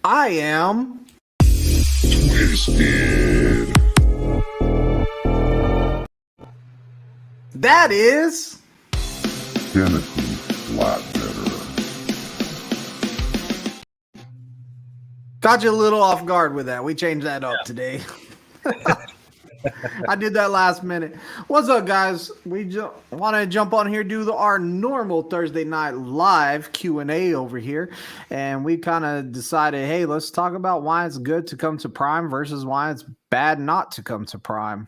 I am Twisted. That is Tennessee flat better. Got you a little off guard with that. We changed that up today. I did that last minute. What's up, guys? We want to jump on here, do our normal Thursday night live Q&A over here. And we kind of decided, hey, let's talk about why it's good to come to Prime versus why it's bad not to come to Prime.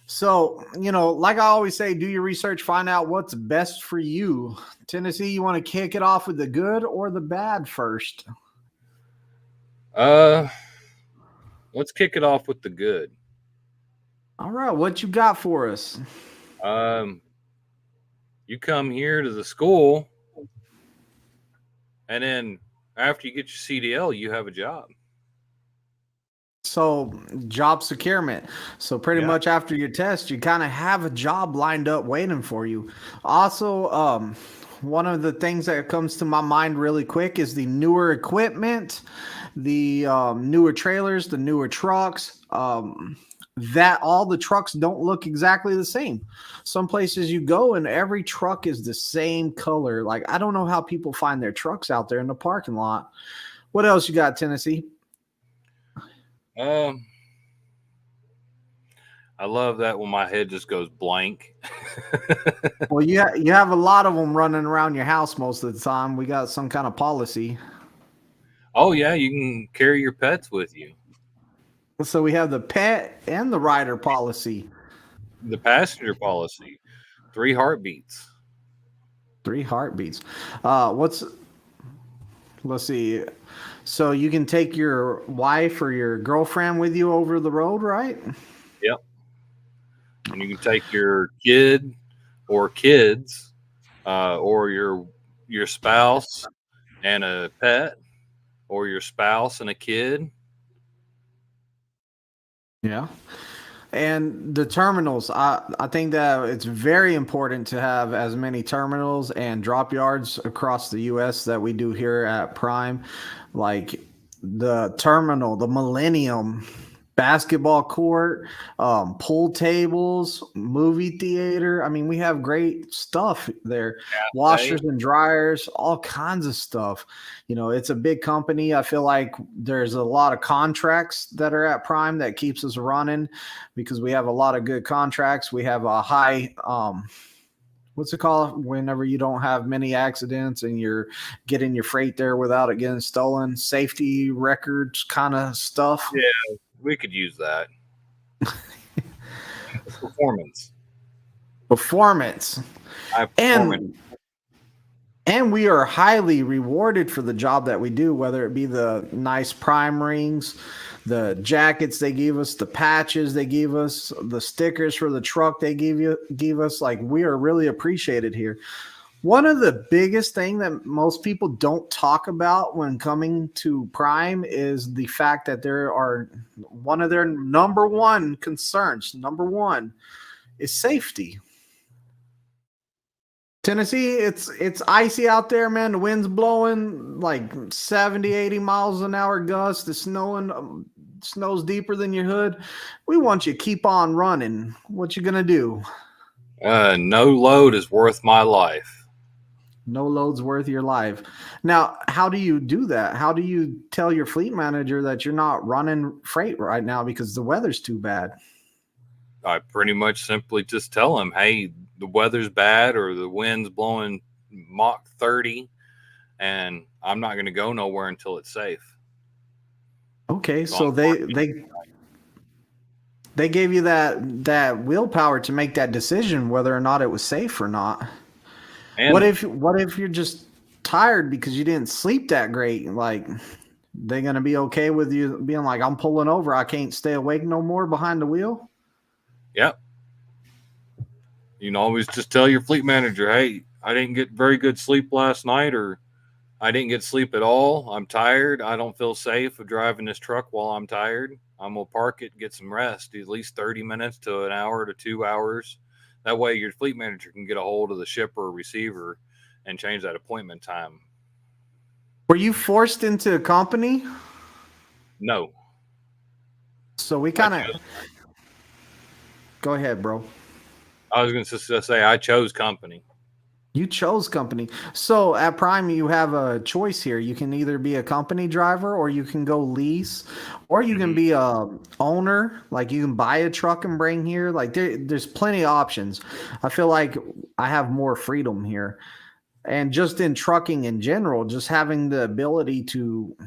So, like I always say, do your research, find out what's best for you. Tennessee, you want to kick it off with the good or the bad first? Let's kick it off with the good. All right, what you got for us? You come here to the school, and then after you get your CDL, you have a job. So, job securement. So, pretty much after your test, you kind of have a job lined up waiting for you. Also, one of the things that comes to my mind really quick is the newer equipment, the newer trailers, the newer trucks. That all the trucks don't look exactly the same. Some places you go and every truck is the same color. Like, I don't know how people find their trucks out there in the parking lot. What else you got, Tennessee? I love that when my head just goes blank. Well, you have a lot of them running around your house most of the time. We got some kind of policy. Oh, yeah, you can carry your pets with you. So we have the pet and the rider policy. The passenger policy. 3 heartbeats. 3 heartbeats. Let's see. So you can take your wife or your girlfriend with you over the road, right? Yep. And you can take your kid or kids or your spouse and a pet or your spouse and a kid. Yeah. And the terminals, I think that it's very important to have as many terminals and drop yards across the U.S. that we do here at Prime. Like the terminal, the Millennium, basketball court, pool tables, movie theater. I mean, we have great stuff there. Washers and dryers, all kinds of stuff. It's a big company. I feel like there's a lot of contracts that are at Prime that keeps us running because we have a lot of good contracts. We have a high, what's it called? Whenever you don't have many accidents and you're getting your freight there without it getting stolen, safety records kind of stuff. Yeah, we could use that. Performance. And we are highly rewarded for the job that we do, whether it be the nice Prime rings, the jackets they give us, the patches they give us, the stickers for the truck they give us. Like, we are really appreciated here. One of the biggest thing that most people don't talk about when coming to Prime is the fact that there are one of their number one concerns. Number one is safety. Tennessee, it's icy out there, man. The wind's blowing like 70, 80 miles an hour gusts. It's snowing, snow's deeper than your hood. We want you to keep on running. What you gonna do? No load is worth my life. No load's worth your life. Now, how do you do that? How do you tell your fleet manager that you're not running freight right now because the weather's too bad? I pretty much simply just tell them, hey, the weather's bad or the wind's blowing Mach 30 and I'm not going to go nowhere until it's safe. Okay, so they gave you that willpower to make that decision whether or not it was safe or not. And what if you're just tired because you didn't sleep that great? Like, they going to be okay with you being like, I'm pulling over, I can't stay awake no more behind the wheel? Yep. You can always just tell your fleet manager, hey, I didn't get very good sleep last night, or I didn't get sleep at all. I'm tired. I don't feel safe of driving this truck while I'm tired. I'm going to park it and get some rest, at least 30 minutes to an hour to 2 hours. That way your fleet manager can get a hold of the shipper or receiver and change that appointment time. Were you forced into a company? No. So we I kind of chose- go ahead, bro. I was going to say I chose company. You chose company. So at Prime, you have a choice here. You can either be a company driver, or you can go lease, or you can Mhm. be a owner. Like you can buy a truck and bring here. Like there's plenty of options. I feel like I have more freedom here, and just in trucking in general, just having the ability to,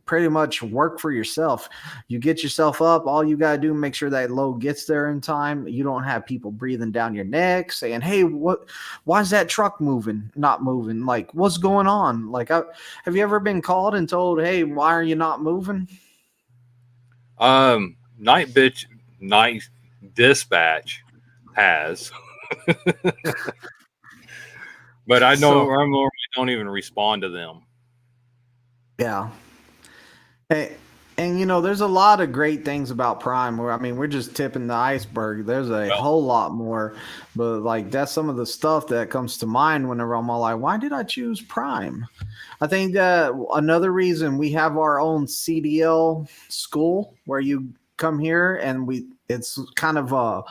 pretty much work for yourself. You get yourself up, all you got to do, make sure that load gets there in time. You don't have people breathing down your neck saying, "Hey, why is that truck not moving? Like, what's going on?" Like, have you ever been called and told, "Hey, why are you not moving?" Night dispatch has, but I know So, I normally don't even respond to them. yeah. Hey, and there's a lot of great things about Prime. I mean, we're just tipping the iceberg. There's a Well, whole lot more, but like that's some of the stuff that comes to mind whenever I'm all like, "Why did I choose Prime?" I think that another reason we have our own CDL school where you come here and it's kind of a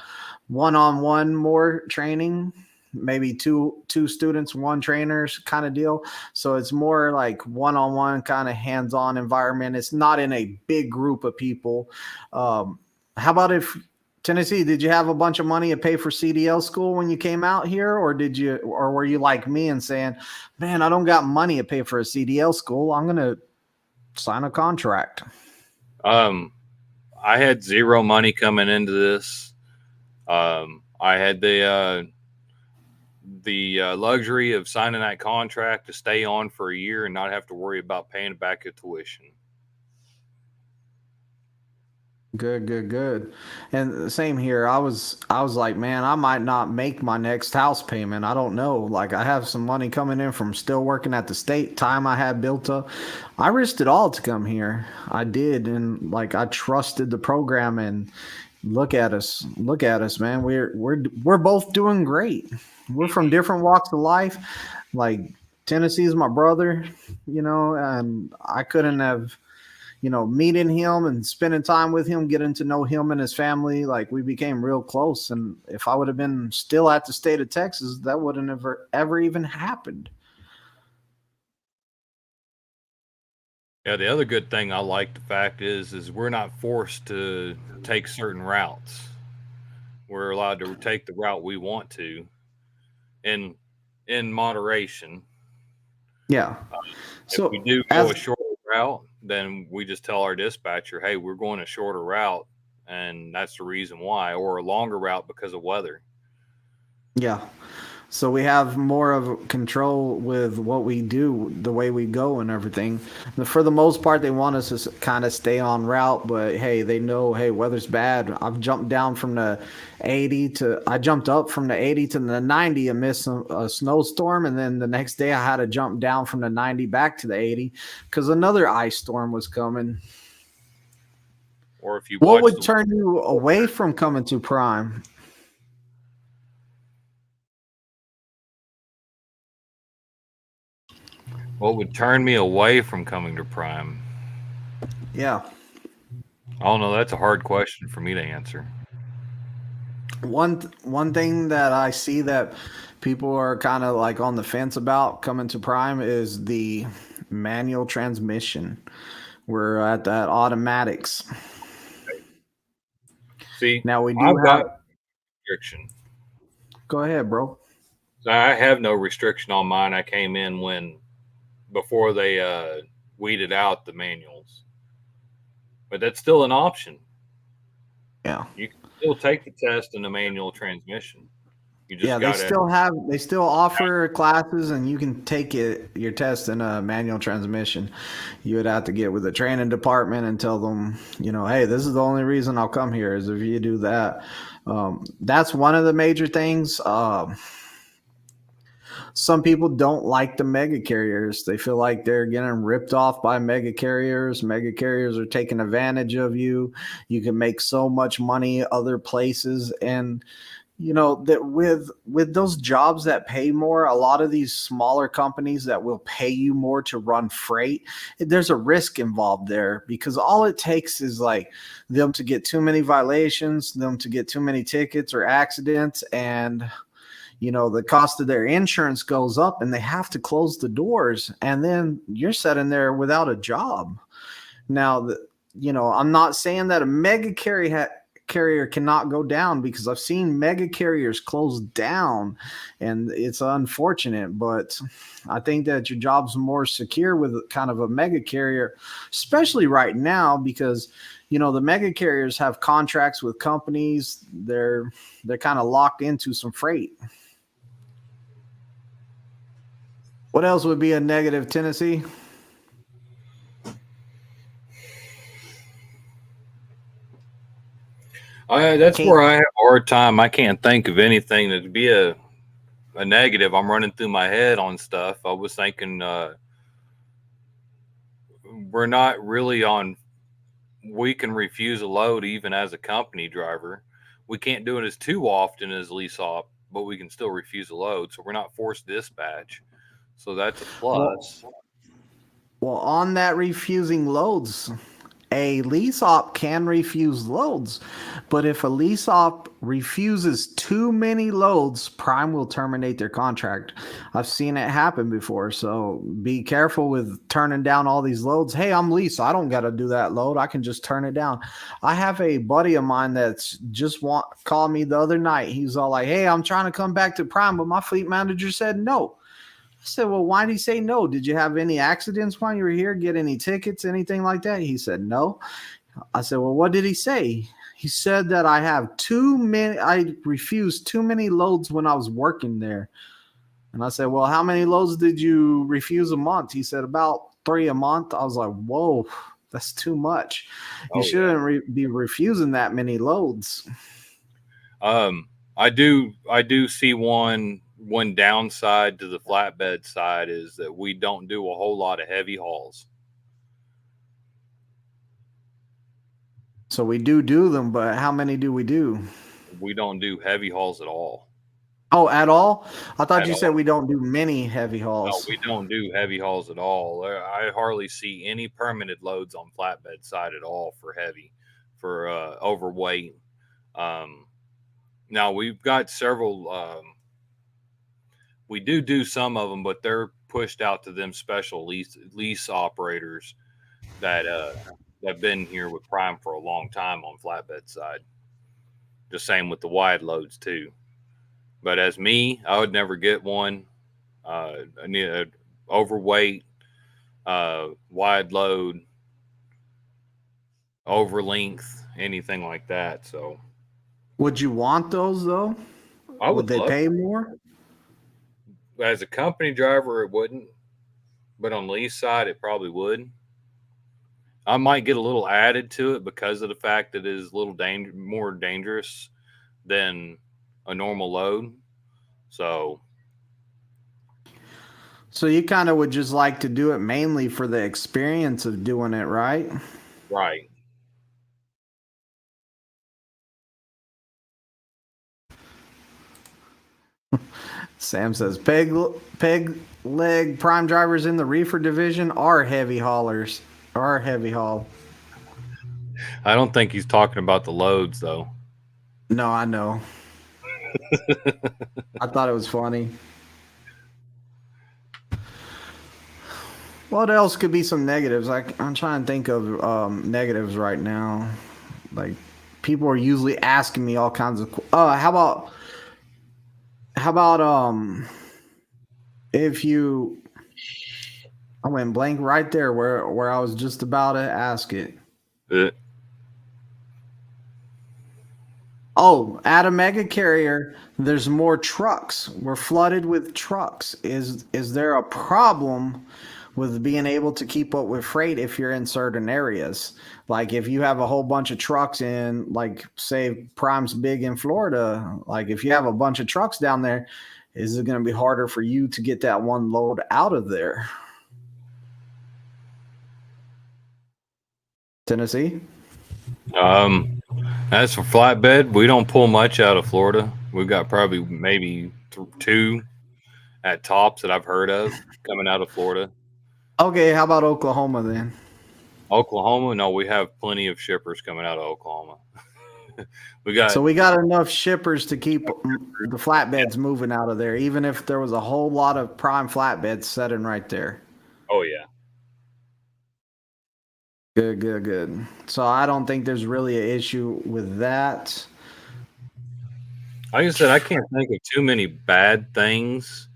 one-on-one more training, maybe two students, one trainers kind of deal. So it's more like one-on-one kind of hands-on environment. It's not in a big group of people. How about if Tennessee, did you have a bunch of money to pay for CDL school when you came out here, or were you like me and saying, "Man, I don't got money to pay for a CDL school. I'm going to sign a contract"? I had zero money coming into this. I had the luxury of signing that contract to stay on for a year and not have to worry about paying back a tuition. Good, good, good. And the same here. I was like, man, I might not make my next house payment. I don't know. Like I have some money coming in from still working at the state, time I had built up. I risked it all to come here. I did, and like I trusted the program, and look at us. Look at us, man. We're both doing great. We're from different walks of life. Like Tennessee is my brother, and I couldn't have, meeting him and spending time with him, getting to know him and his family, like we became real close. And if I would have been still at the state of Texas, that wouldn't have ever even happened. Yeah, the other good thing I like the fact is we're not forced to take certain routes. We're allowed to take the route we want to in in moderation. Yeah. If we So do go as a shorter route, then we just tell our dispatcher, "Hey, we're going a shorter route, and that's the reason why," or a longer route because of weather. yeah. So we have more of control with what we do, the way we go and everything. For the most part, they want us to kind of stay on route, but hey, they know, hey, weather's bad. I jumped up from the 80 to the 90 and missed a snowstorm. And then the next day I had to jump down from the 90 back to the 80 because another ice storm was coming. Or if you What watch would the turn you away from coming to Prime? what would turn me away from coming to Prime? Yeah. I don't know. That's a hard question for me to answer. One thing that I see that people are kind of like on the fence about coming to Prime is the manual transmission. We're at that automatics. See, Now we do I've have. got restriction. Go ahead, bro. So I have no restriction on mine. I came in before they weeded out the manuals, but that's still an option. Yeah. You can still take the test in a manual transmission. You Yeah, just got to. they still offer classes, and you can take your test in a manual transmission. You would have to get with the training department and tell them, hey, this is the only reason I'll come here is if you do that. That's one of the major things. Some people don't like the mega carriers. They feel like they're getting ripped off by mega carriers. Mega carriers are taking advantage of you. You can make so much money other places, and You know that with those jobs that pay more, a lot of these smaller companies that will pay you more to run freight, there's a risk involved there, because all it takes is like them to get too many violations, them to get too many tickets or accidents, and you know the cost of their insurance goes up and they have to close the doors, and then you're sitting there without a job. Now, you know, I'm not saying that a mega carrier cannot go down, because I've seen mega carriers close down and it's unfortunate, but I think that your job's more secure with kind of a mega carrier, especially right now, because you know the mega carriers have contracts with companies. They're kind of locked into some freight. What else would be a negative, Tennessee? That's Can't where I have a hard time. I can't think of anything that'd be a negative. I'm running through my head on stuff. I was thinking we're not really on. We can refuse a load even as a company driver. We can't do it as too often as lease op, but we can still refuse a load. So we're not forced dispatch. So that's a plus. well, on that refusing loads, a lease op can refuse loads, but if a lease op refuses too many loads, Prime will terminate their contract. I've seen it happen before, so be careful with turning down all these loads. Hey, I'm lease, I don't got to do that load. I can just turn it down. I have a buddy of mine that's just called me the other night. He's all like, "Hey, I'm trying to come back to Prime, but my fleet manager said no." I said, "Well, why did he say no? Did you have any accidents while you were here? Get any tickets, anything like that?" He said, "No." I said, "Well, what did he say?" He said that I refused too many loads when I was working there. And I said, "Well, how many loads did you refuse a month?" He said, "About 3 a month." I was like, "Whoa, that's too much. You shouldn't be refusing that many loads." I do see one downside to the flatbed side is that we don't do a whole lot of heavy hauls. So we do them, but how many do we do? We don't do heavy hauls at all. Oh, at all? I thought At you all. said we don't do many heavy No, hauls. we don't do heavy hauls at all. I hardly see any permitted loads on flatbed side at all for heavy, for overweight. Now we've got several. We do some of them, but they're pushed out to them special lease operators that have been here with Prime for a long time on flatbed side. The same with the wide loads too. But as me, I would never get one. I need a overweight, wide load, over length, anything like that. So Would you want those though? I Would would they love. pay more? As a company driver, it wouldn't, but on lease side, it probably would. I might get a little added to it because of the fact that it is a little more dangerous than a normal load. So You kind of would just like to do it mainly for the experience of doing it, right? right. Sam says peg leg prime drivers in the reefer division are heavy haulers. Are heavy haul. I don't think he's talking about the loads though. No, I know. I thought it was funny. What else could be some negatives? I'm trying to think of negatives right now. Like people are usually asking me all kinds of. How about if you? I went blank right there where I was just about to ask it. Oh, at a mega carrier, there's more trucks. We're flooded with trucks. Is there a problem with being able to keep up with freight if you're in certain areas? Like if you have a whole bunch of trucks in, like say Prime's big in Florida, like if you have a bunch of trucks down there, is it going to be harder for you to get that one load out of there? Tennessee? As for flatbed, we don't pull much out of Florida. We've got probably maybe two at tops that I've heard of coming out of Florida. Okay, how about Oklahoma then? Oklahoma, no, we have plenty of shippers coming out of Oklahoma. we So got we got enough shippers to keep the flatbeds moving out of there, even if there was a whole lot of prime flatbeds sitting right there. oh yeah. Good, good, good. So I don't think there's really an issue with that. Like I said, I can't think of too many bad things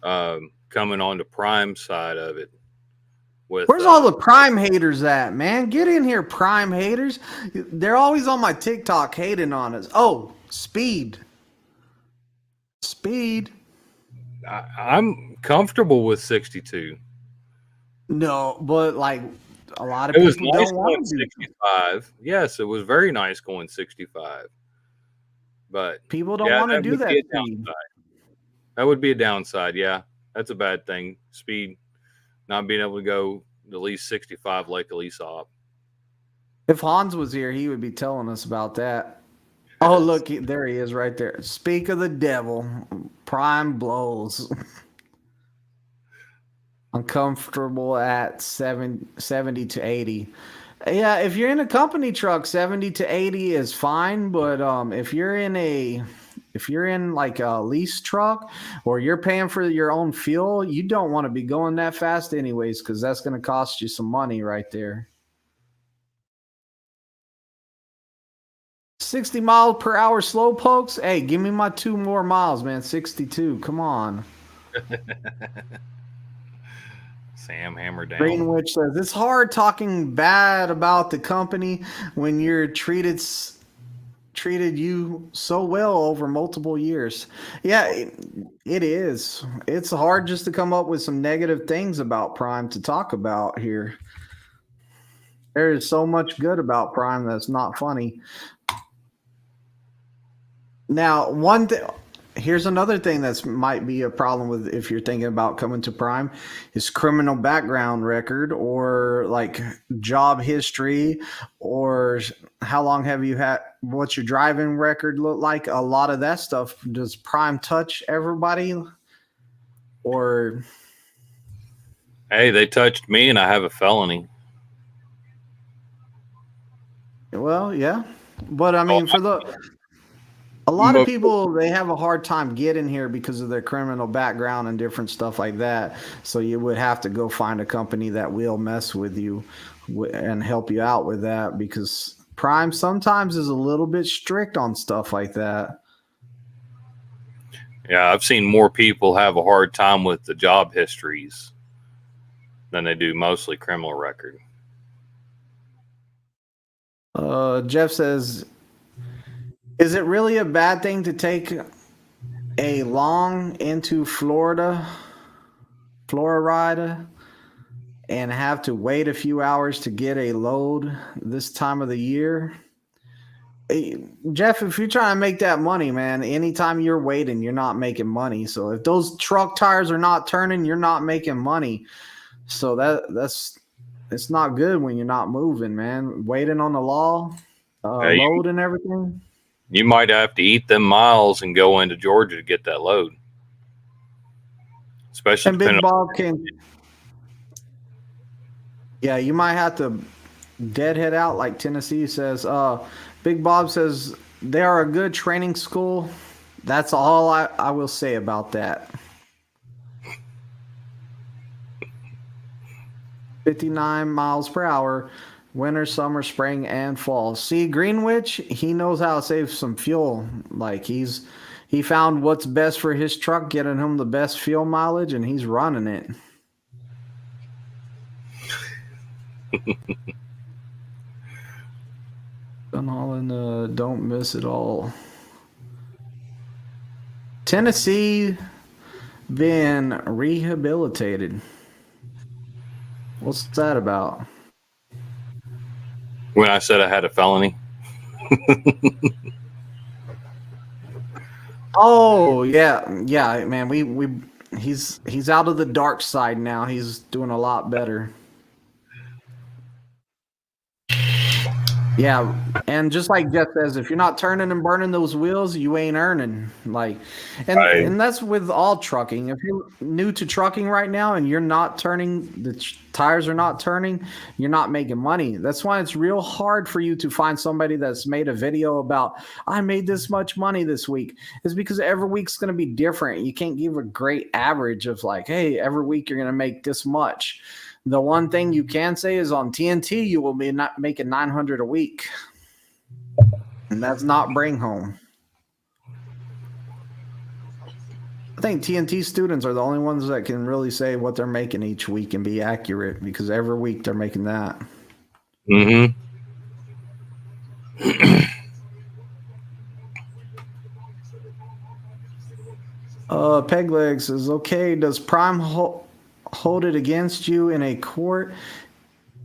coming on the prime side of it. Where's all the prime haters at, man? Get in here, prime haters. They're always on my TikTok hating on us. Oh, speed. I'm comfortable with 62. No, but like a lot of It was people nice don't going want to. 65. Yes, it was very nice going 65. But People don't want to do that speed. Downside. That would be a downside. Yeah, that's a bad thing. Speed, not being able to go at least 65 like Elisop. If Hans was here, he would be telling us about that. Oh, look, there he is right there. Speak of the devil. Prime blows. Uncomfortable at 70 to 80. Yeah, if you're in a company truck, 70 to 80 is fine. But if you're in like a lease truck or you're paying for your own fuel, you don't want to be going that fast anyways, because that's going to cost you some money right there. 60 miles per hour slow pokes. Hey, give me my 2 more miles, man. 62. Come on. Sam Hammer down. Greenwich says it's hard talking bad about the company when you're treated you so well over multiple years. Yeah, it is. It's hard just to come up with some negative things about Prime to talk about here. There is so much good about Prime that's not funny. Now, here's another thing that's might be a problem with if you're thinking about coming to Prime is criminal background record or like job history or how long have you had, what's your driving record look like? A lot of that stuff. Does Prime touch everybody? Or hey, they touched me and I have a felony. Well, yeah. But I mean, a lot of people, they have a hard time getting here because of their criminal background and different stuff like that. So you would have to go find a company that will mess with you and help you out with that, because Prime sometimes is a little bit strict on stuff like that. Yeah, I've seen more people have a hard time with the job histories than they do mostly criminal record. Jeff says, is it really a bad thing to take a long into Florida and have to wait a few hours to get a load this time of the year? Hey, Jeff, if you're trying to make that money, man, anytime you're waiting, you're not making money. So if those truck tires are not turning, you're not making money. So it's not good when you're not moving, man. Waiting on the law, load and everything. You might have to eat them miles and go into Georgia to get that load. Especially and Big Bob yeah, you might have to deadhead out like Tennessee says. Big Bob says they are a good training school. That's all I will say about that. 59 miles per hour. Winter, summer, spring, and fall. See, Greenwich, he knows how to save some fuel. Like he found what's best for his truck, getting him the best fuel mileage, and he's running it. Don Holland, don't miss it all. Tennessee been rehabilitated. What's that about? When I said I had a felony. Oh yeah, man. He's out of the dark side now. He's doing a lot better. Yeah, and just like Jeff says, if you're not turning and burning those wheels, you ain't earning. Like, Right. and that's with all trucking. If you're new to trucking right now and you're not turning, tires are not turning, you're not making money. That's why it's real hard for you to find somebody that's made a video about I made this much money this week. Is because every week's going to be different. You can't give a great average of like, hey, every week you're going to make this much. The one thing you can say is on TNT, you will be not making 900 a week. And that's not bring home. I think TNT students are the only ones that can really say what they're making each week and be accurate because every week they're making that. Mm-hmm. Pegleg says, okay, does Prime hold it against you in a court?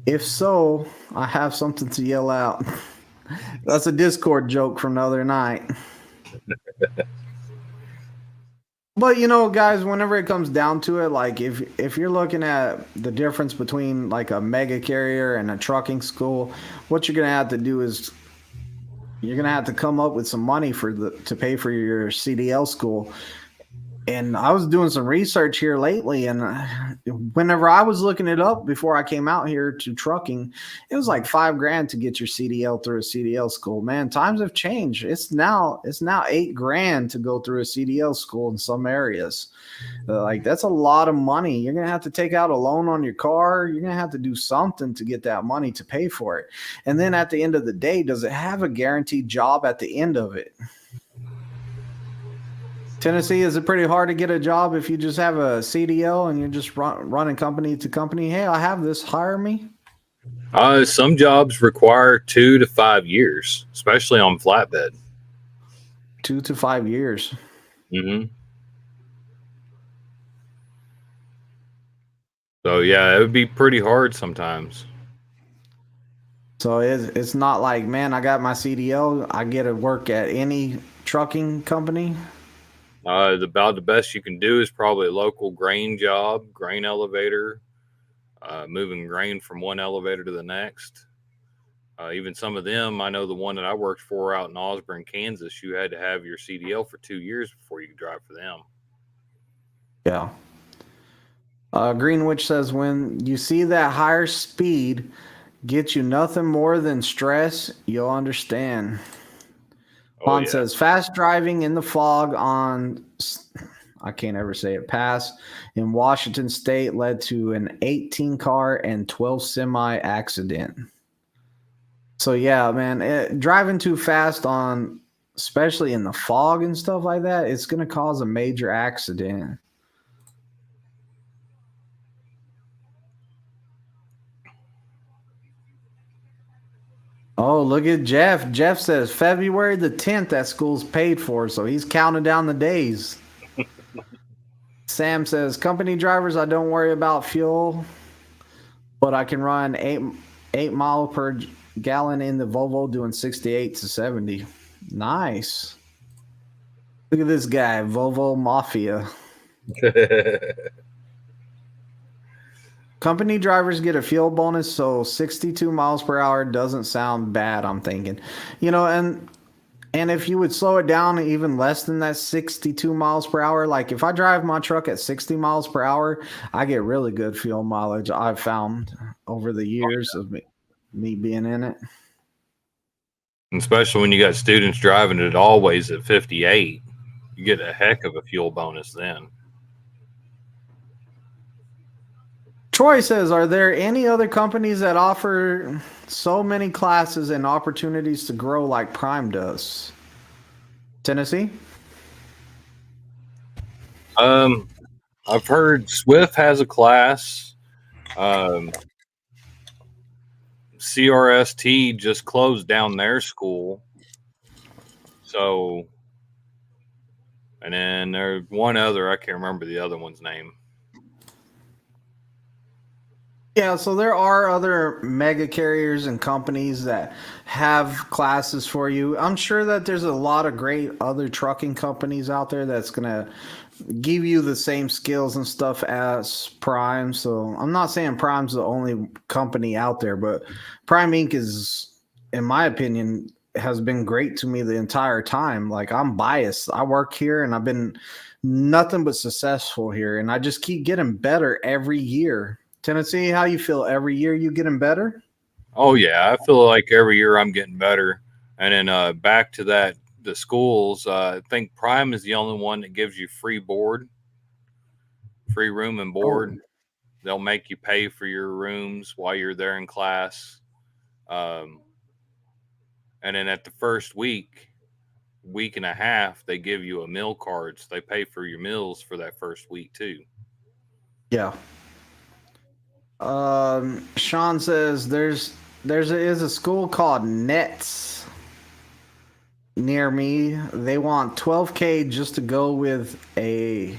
If so, I have something to yell out. That's a Discord joke from the other night. But you know, guys, whenever it comes down to it, like if you're looking at the difference between like a mega carrier and a trucking school, what you're gonna have to do is you're gonna have to come up with some money to pay for your CDL school. And I was doing some research here lately, and whenever I was looking it up before I came out here to trucking, it was like $5,000 to get your CDL through a CDL school. Man, times have changed. It's now $8,000 to go through a CDL school in some areas. Like that's a lot of money. You're gonna have to take out a loan on your car. You're gonna have to do something to get that money to pay for it. And then at the end of the day, does it have a guaranteed job at the end of it? Tennessee, is it pretty hard to get a job if you just have a CDL and you're just running company to company? Hey, I have this, hire me. Some jobs require 2 to 5 years, especially on flatbed. 2 to 5 years. Mm-hmm. So yeah, it would be pretty hard sometimes. So it's not like, man, I got my CDL, I get to work at any trucking company. About the best you can do is probably a local grain job, grain elevator, moving grain from one elevator to the next. Even some of them, I know the one that I worked for out in Osborne, Kansas, you had to have your CDL for 2 years before you could drive for them. Yeah. Greenwich says, when you see that higher speed gets you nothing more than stress, you'll understand. Juan says, fast driving in the fog on, I can't ever say it, pass in Washington State led to an 18 car and 12 semi accident. So, yeah, man, driving too fast on, especially in the fog and stuff like that, it's going to cause a major accident. Oh, look at Jeff. Jeff says February the 10th, that school's paid for, so he's counting down the days. Sam says, company drivers, I don't worry about fuel, but I can run 8 miles per gallon in the Volvo doing 68 to 70. Nice. Look at this guy, Volvo Mafia. Company drivers get a fuel bonus, so 62 miles per hour doesn't sound bad, I'm thinking. You know, and if you would slow it down even less than that 62 miles per hour, like if I drive my truck at 60 miles per hour, I get really good fuel mileage, I've found over the years of me being in it. Especially when you got students driving it always at 58, you get a heck of a fuel bonus then. Troy says, are there any other companies that offer so many classes and opportunities to grow like Prime does? Tennessee? I've heard Swift has a class. CRST just closed down their school. So, and then there's one other, I can't remember the other one's name. Yeah, so there are other mega carriers and companies that have classes for you. I'm sure that there's a lot of great other trucking companies out there that's going to give you the same skills and stuff as Prime. So I'm not saying Prime's the only company out there, but Prime Inc. is in my opinion, has been great to me the entire time. Like, I'm biased. I work here and I've been nothing but successful here, and I just keep getting better every year. Tennessee, how you feel every year you getting better? Oh yeah, I feel like every year I'm getting better. And then back to that, the schools. I think Prime is the only one that gives you free board, free room and Oh, board. They'll make you pay for your rooms while you're there in class. Um, and then at the first week and a half, they give you a meal card. So they pay for your meals for that first week too. yeah. Sean says is a school called Nets near me. They want 12K just to go with a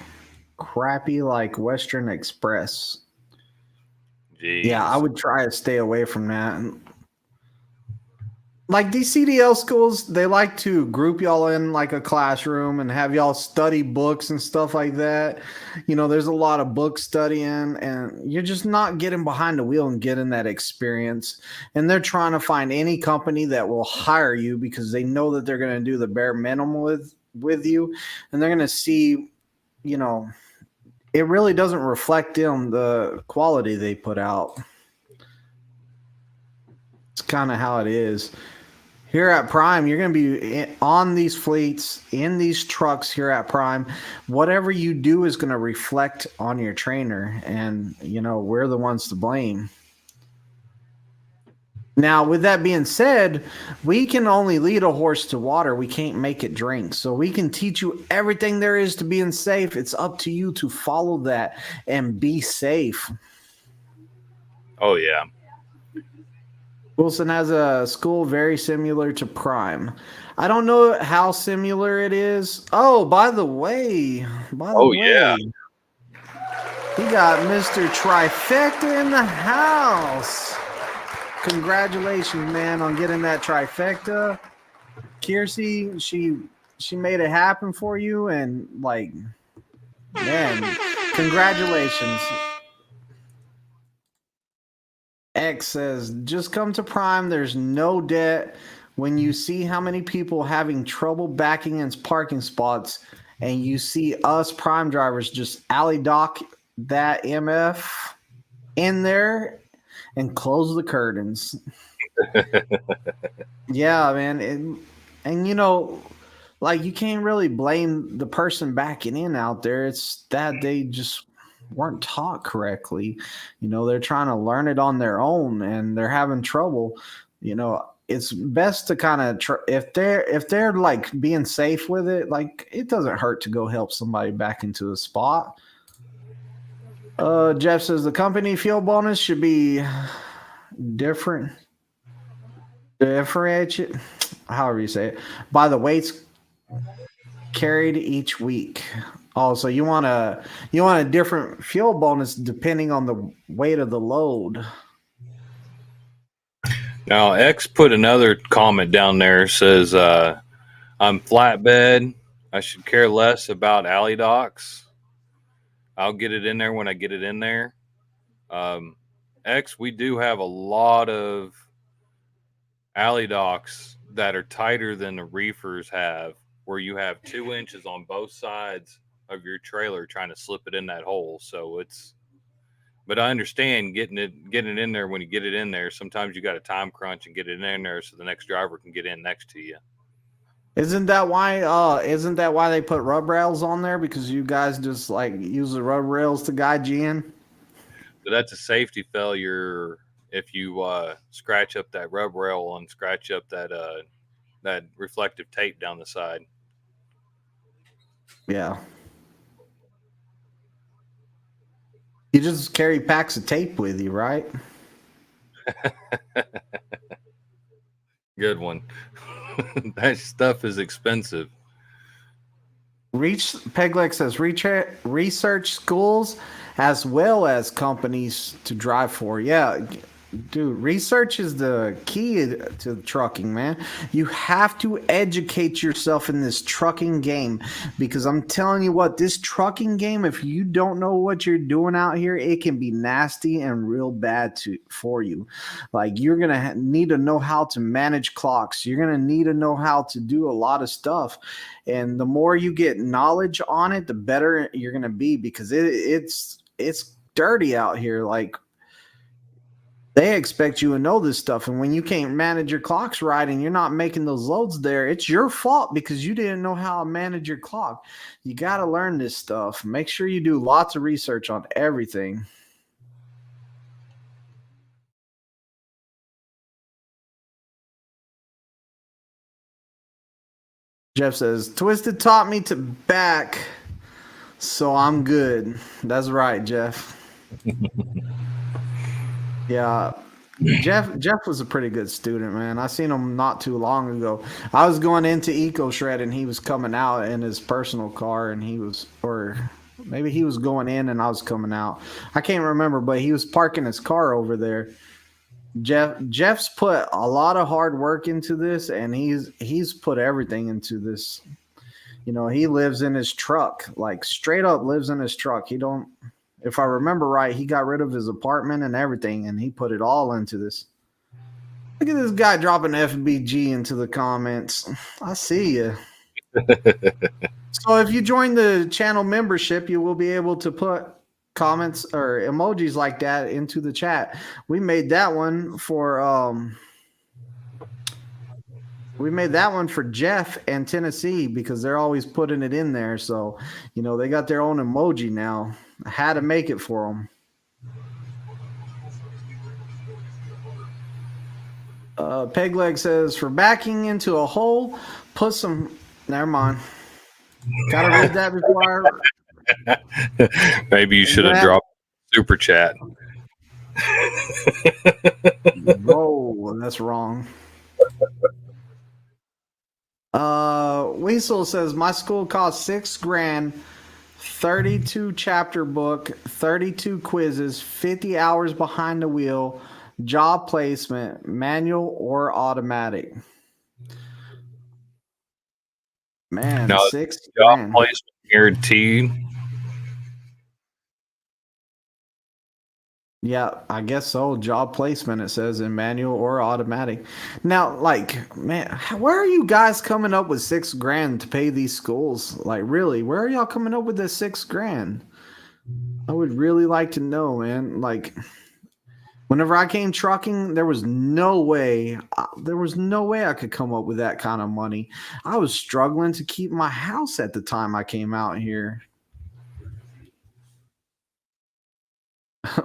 crappy like Western Express. Yeah, I Jeez. would try to stay away from that. Like these CDL schools, they like to group y'all in like a classroom and have y'all study books and stuff like that. You know, there's a lot of book studying, and you're just not getting behind the wheel and getting that experience. And they're trying to find any company that will hire you because they know that they're going to do the bare minimum with you, and they're going to see, you know, it really doesn't reflect on the quality they put out. It's kind of how it is. Here at Prime, you're going to be on these fleets, in these trucks here at Prime. Whatever you do is going to reflect on your trainer, and, you know, we're the ones to blame. Now, with that being said, we can only lead a horse to water. We can't make it drink. So we can teach you everything there is to being safe. It's up to you to follow that and be safe. Oh yeah. Wilson has a school very similar to Prime. I don't know how similar it is. Oh, by the way, Oh yeah. we got Mr. Trifecta in the house. Congratulations, man, on getting that trifecta. Kiersey, she made it happen for you, and like, man, congratulations. X says, just come to Prime. There's no debt. When you see how many people having trouble backing in parking spots, and you see us Prime drivers just alley dock that MF in there and close the curtains. Yeah, man. And you know, like, you can't really blame the person backing in out there. It's that they just weren't taught correctly. You know, they're trying to learn it on their own and they're having trouble. You know, it's best to kind of if they're like being safe with it, like, it doesn't hurt to go help somebody back into a spot. Jeff says the company fuel bonus should be differentiate, however you say it, by the weights carried each week. Oh, so you want a different fuel bonus depending on the weight of the load. Now X put another comment down there. Says I'm flatbed. I should care less about alley docks. I'll get it in there when I get it in there. X, we do have a lot of alley docks that are tighter than the reefers have, where you have 2 inches on both sides of your trailer trying to slip it in that hole. So it's, but I understand getting it in there when you get it in there. Sometimes you got a time crunch and get it in there so the next driver can get in next to you. Isn't that why they put rub rails on there? Because you guys just like use the rub rails to guide you in? So that's a safety failure if you scratch up that rub rail and scratch up that reflective tape down the side. Yeah. You just carry packs of tape with you, right? Good one. That stuff is expensive. Pegleg says research schools as well as companies to drive for. Yeah, Dude, research is the key to trucking, man. You have to educate yourself in this trucking game because I'm telling you what, this trucking game, if you don't know what you're doing out here, it can be nasty and real bad for you. Like, you're going to need to know how to manage clocks. You're going to need to know how to do a lot of stuff. And the more you get knowledge on it, the better you're going to be because it's dirty out here. Like, they expect you to know this stuff. And when you can't manage your clocks right and you're not making those loads there, it's your fault because you didn't know how to manage your clock. You got to learn this stuff. Make sure you do lots of research on everything. Jeff says, Twisted taught me to back, so I'm good. That's right, Jeff. Yeah. Jeff was a pretty good student, man. I seen him not too long ago. I was going into EcoShred and he was coming out in his personal car and or maybe he was going in and I was coming out. I can't remember, but he was parking his car over there. Jeff's put a lot of hard work into this and he's put everything into this. You know, he lives in his truck, like straight up lives in his truck. If I remember right, he got rid of his apartment and everything, and he put it all into this. Look at this guy dropping FBG into the comments. I see you. So if you join the channel membership, you will be able to put comments or emojis like that into the chat. We made that one for Jeff and Tennessee because they're always putting it in there. So, you know, they got their own emoji now. I had to make it for them. Pegleg says, for backing into a hole, put some... Never mind. Gotta read that before Maybe you should have dropped super chat. Oh, that's wrong. Weasel says, my school cost $6,000, 32 chapter book, 32 quizzes, 50 hours behind the wheel, job placement, manual or automatic. Man, now, $6,000. Job placement guaranteed. Yeah, I guess so. Job placement, it says in manual or automatic. Now, like, man, where are you guys coming up with $6,000 to pay these schools? Like, really, where are y'all coming up with this $6,000? I would really like to know, man. Like, whenever I came trucking, there was no way I could come up with that kind of money. I was struggling to keep my house at the time I came out here.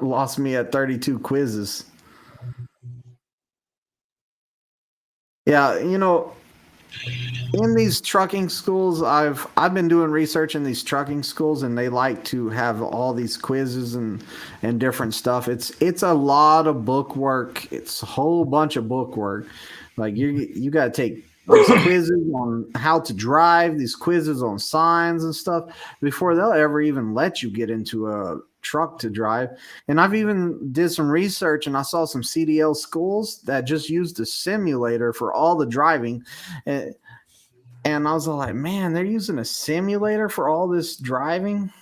Lost me at 32 quizzes. Yeah, you know, in these trucking schools, I've been doing research in these trucking schools, and they like to have all these quizzes and different stuff. It's a lot of book work. It's a whole bunch of book work. Like you got to take these quizzes on how to drive, these quizzes on signs and stuff before they'll ever even let you get into a truck to drive. And I've even did some research and I saw some CDL schools that just used a simulator for all the driving. And I was like, man, they're using a simulator for all this driving.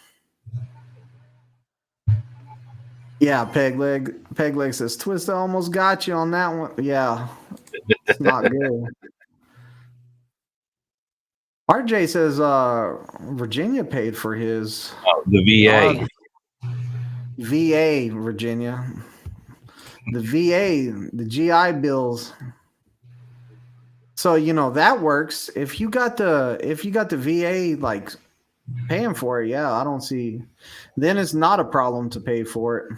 Yeah, Pegleg says, Twist, I almost got you on that one. Yeah, it's not good. RJ says Virginia paid for his. The VA. VA, Virginia. The VA, the GI Bills. So, you know, that works. If you got the VA like paying for it, yeah, I don't see. Then it's not a problem to pay for it.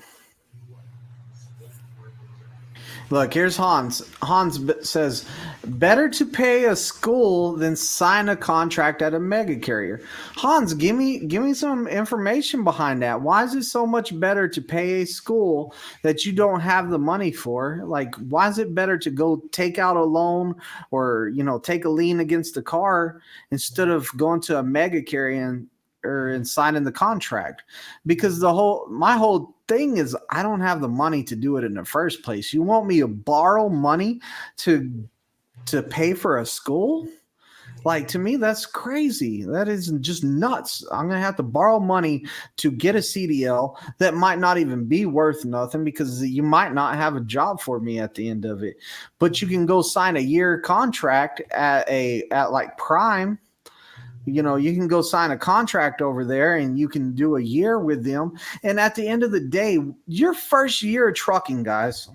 Look, here's Hans. Hans says, better to pay a school than sign a contract at a mega carrier. Hans, give me some information behind that. Why is it so much better to pay a school that you don't have the money for? Like, why is it better to go take out a loan or, you know, take a lien against the car instead of going to a mega carrier or in signing the contract, because my whole thing is I don't have the money to do it in the first place. You want me to borrow money to pay for a school? Like, to me, that's crazy. That is just nuts. I'm going to have to borrow money to get a CDL that might not even be worth nothing, because you might not have a job for me at the end of it. But you can go sign a year contract at like Prime. You know, you can go sign a contract over there and you can do a year with them. And at the end of the day, your first year of trucking, guys,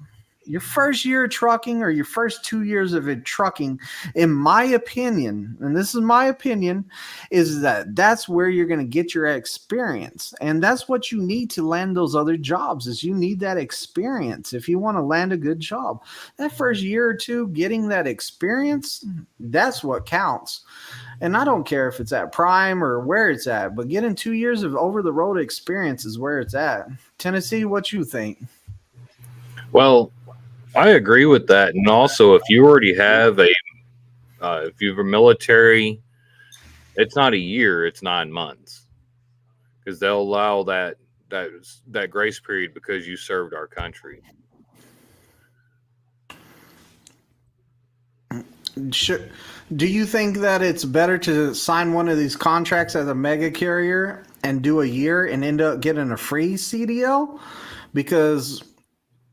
your first year of trucking, or your first 2 years of it trucking, in my opinion, and this is my opinion, is that's where you're going to get your experience. And that's what you need to land those other jobs, is you need that experience. If you want to land a good job, that first year or two, getting that experience, that's what counts. And I don't care if it's at Prime or where it's at, but getting 2 years of over-the-road experience is where it's at. Tennessee, what you think? Well, I agree with that. And also, if you already have if you have a military, it's not a year, it's 9 months, because they'll allow that grace period because you served our country. Sure. Do you think that it's better to sign one of these contracts as a mega carrier and do a year and end up getting a free CDL? Because,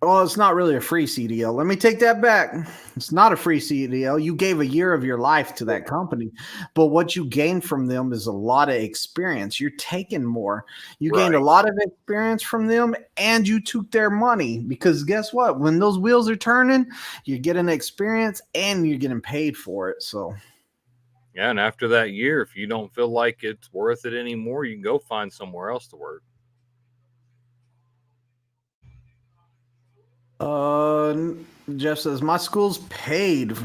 well, it's not really a free CDL. Let me take that back. It's not a free CDL. You gave a year of your life to that company, but what you gained from them is a lot of experience. You're taking more. You gained a lot of experience from them, and you took their money, because guess what? When those wheels are turning, you're getting experience and you're getting paid for it. So, yeah, and after that year, if you don't feel like it's worth it anymore, you can go find somewhere else to work. Jeff says, my school's paid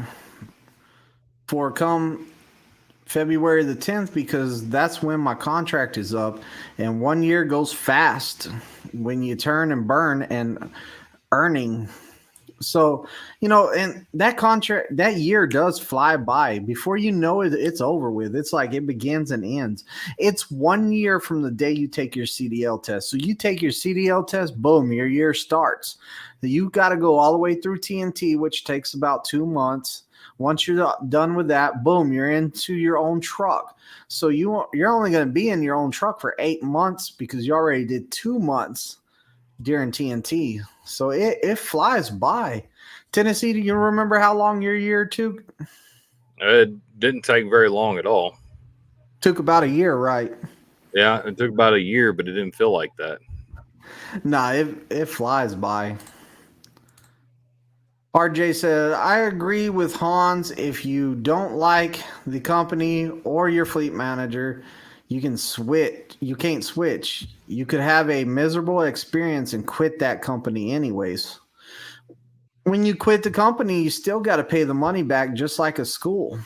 for come February the 10th, because that's when my contract is up, and 1 year goes fast when you turn and burn and earning. So, you know, and that contract, that year does fly by. Before you know it, it's over with. It's like it begins and ends. It's 1 year from the day you take your CDL test. So you take your CDL test, boom, your year starts. You got to go all the way through TNT, which takes about 2 months. Once you're done with that, boom, you're into your own truck. So you're only going to be in your own truck for 8 months, because you already did 2 months during TNT. So it flies by. Tennessee, do you remember how long your year took? It didn't take very long at all. Took about a year, right? Yeah, it took about a year, but it didn't feel like that. Nah, it flies by. RJ said, I agree with Hans. If you don't like the company or your fleet manager, you can switch. You can't switch. You could have a miserable experience and quit that company anyways. When you quit the company, you still got to pay the money back, just like a school.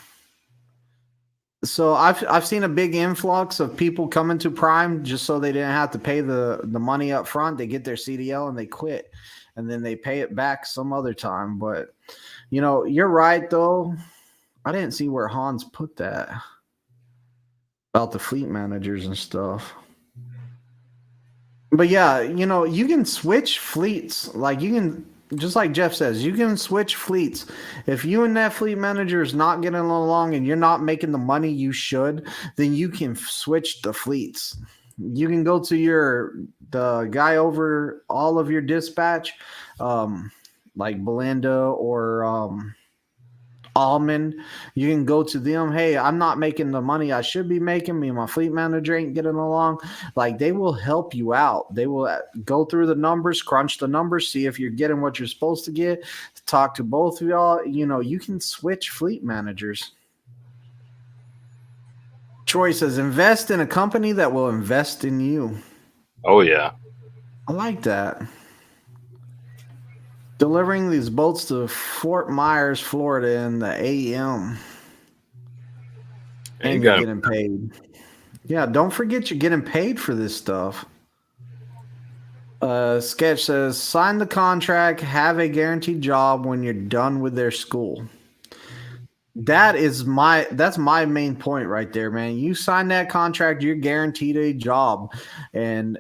So I've seen a big influx of people coming to Prime just so they didn't have to pay the money up front. They get their CDL and they quit, and then they pay it back some other time. But, you know, you're right, though. I didn't see where Hans put that about the fleet managers and stuff. But yeah, you know, you can switch fleets. Like, you can, just like Jeff says, you can switch fleets. If you and that fleet manager is not getting along and you're not making the money you should, then you can switch the fleets. You can go to the guy over all of your dispatch, like Belinda or Almond. You can go to them. Hey, I'm not making the money I should be making. Me and my fleet manager ain't getting along. Like, they will help you out. They will go through the numbers, crunch the numbers, see if you're getting what you're supposed to get. Talk to both of y'all. You know, you can switch fleet managers. Troy says, invest in a company that will invest in you. Oh, yeah. I like that. Delivering these boats to Fort Myers, Florida in the AM. And you're getting paid. Yeah, don't forget you're getting paid for this stuff. Sketch says, sign the contract, have a guaranteed job when you're done with their school. That's my main point right there, man. You sign that contract, you're guaranteed a job, and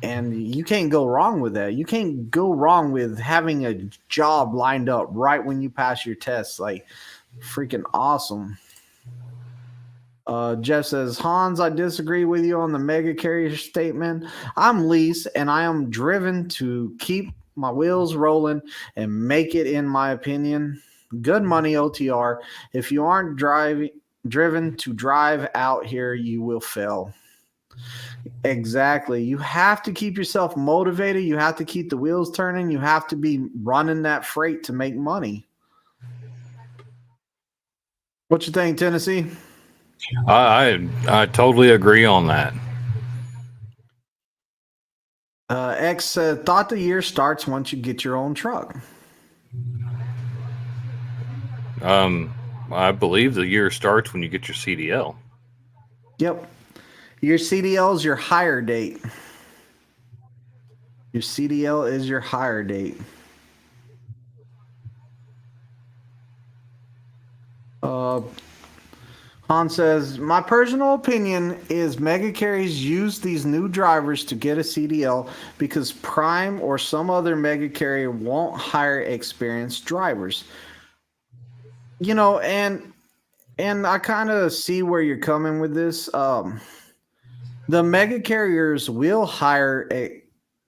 you can't go wrong with that. You can't go wrong with having a job lined up right when you pass your test. Like, freaking awesome. Jeff says, Hans, I disagree with you on the mega carrier statement. I'm leased and I am driven to keep my wheels rolling and make it, in my opinion. Good money OTR. If you aren't driven to drive out here, you will fail. Exactly. You have to keep yourself motivated. You have to keep the wheels turning. You have to be running that freight to make money. What you think, Tennessee? I totally agree on that. X said, thought the year starts once you get your own truck. I believe the year starts when you get your CDL. Yep. Your CDL is your hire date. Your CDL is your hire date. Han says, my personal opinion is mega carriers use these new drivers to get a CDL because Prime or some other mega carrier won't hire experienced drivers. You know, and I kind of see where you're coming with this. The mega carriers will hire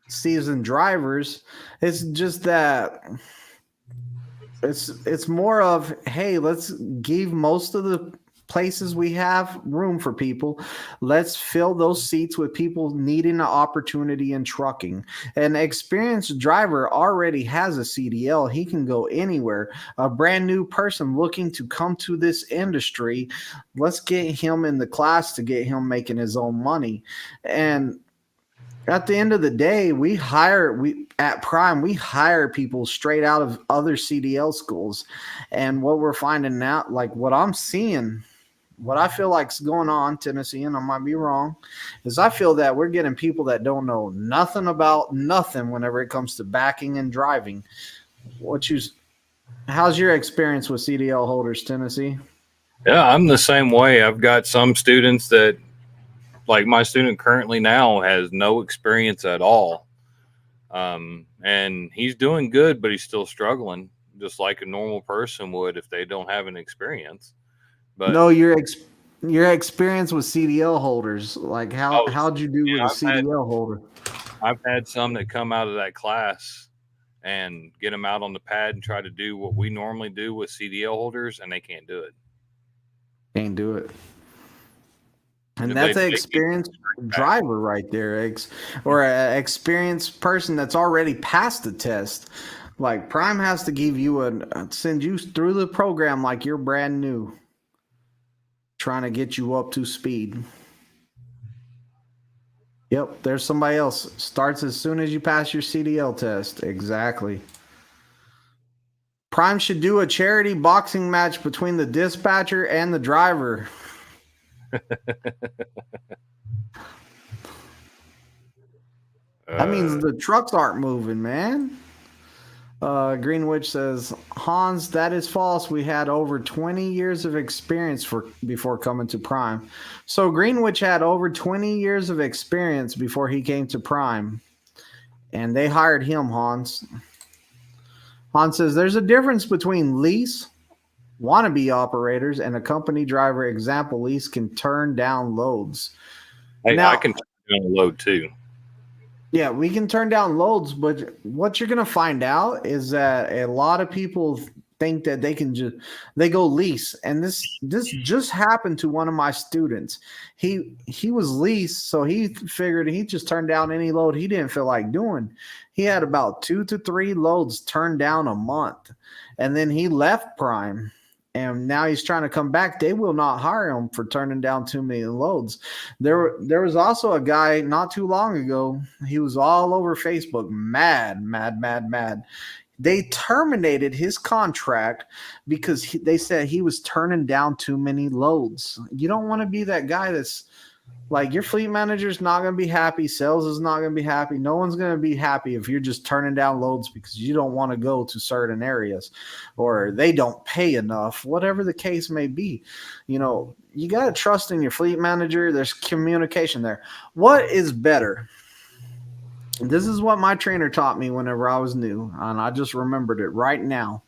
seasoned drivers. It's just that it's more of, hey, let's give most of the places we have room for people. Let's fill those seats with people needing an opportunity in trucking. An experienced driver already has a CDL. He can go anywhere. A brand new person looking to come to this industry, let's get him in the class to get him making his own money. And at the end of the day, at Prime, we hire people straight out of other CDL schools. And what we're finding out, like what I'm seeing, what I feel like's going on, Tennessee, and I might be wrong, is I feel that we're getting people that don't know nothing about nothing whenever it comes to backing and driving. How's your experience with CDL holders, Tennessee? Yeah, I'm the same way. I've got some students that, like my student currently now, has no experience at all. And he's doing good, but he's still struggling, just like a normal person would if they don't have an experience. But no, your experience with CDL holders, like how'd you do with a CDL holder? I've had some that come out of that class and get them out on the pad and try to do what we normally do with CDL holders, and they can't do it. Can't do it. And that's an experienced driver right there, or an experienced person that's already passed the test. Like Prime has to give you send you through the program like you're brand new, trying to get you up to speed. Yep, there's somebody else. Starts as soon as you pass your CDL test. Exactly. Prime should do a charity boxing match between the dispatcher and the driver. That means the trucks aren't moving, man. Greenwich says, Hans, that is false. We had over 20 years of experience before coming to Prime. So Greenwich had over 20 years of experience before he came to Prime. And they hired him, Hans. Hans says, there's a difference between lease, wannabe operators, and a company driver. Example, lease can turn down loads. Hey, now, I can turn down a load too. Yeah, we can turn down loads, but what you're going to find out is that a lot of people think that they go lease. And this just happened to one of my students. He was leased, so he figured he just turned down any load he didn't feel like doing. He had about 2 to 3 loads turned down a month. And then he left Prime. And now he's trying to come back. They will not hire him for turning down too many loads. There was also a guy not too long ago. He was all over Facebook, mad. They terminated his contract because they said he was turning down too many loads. You don't want to be that guy that's Like your fleet manager's not going to be happy. Sales is not going to be happy. No one's going to be happy if you're just turning down loads because you don't want to go to certain areas or they don't pay enough, whatever the case may be. You know, you got to trust in your fleet manager. There's communication there. What is better? This is what my trainer taught me whenever I was new, and I just remembered it right now.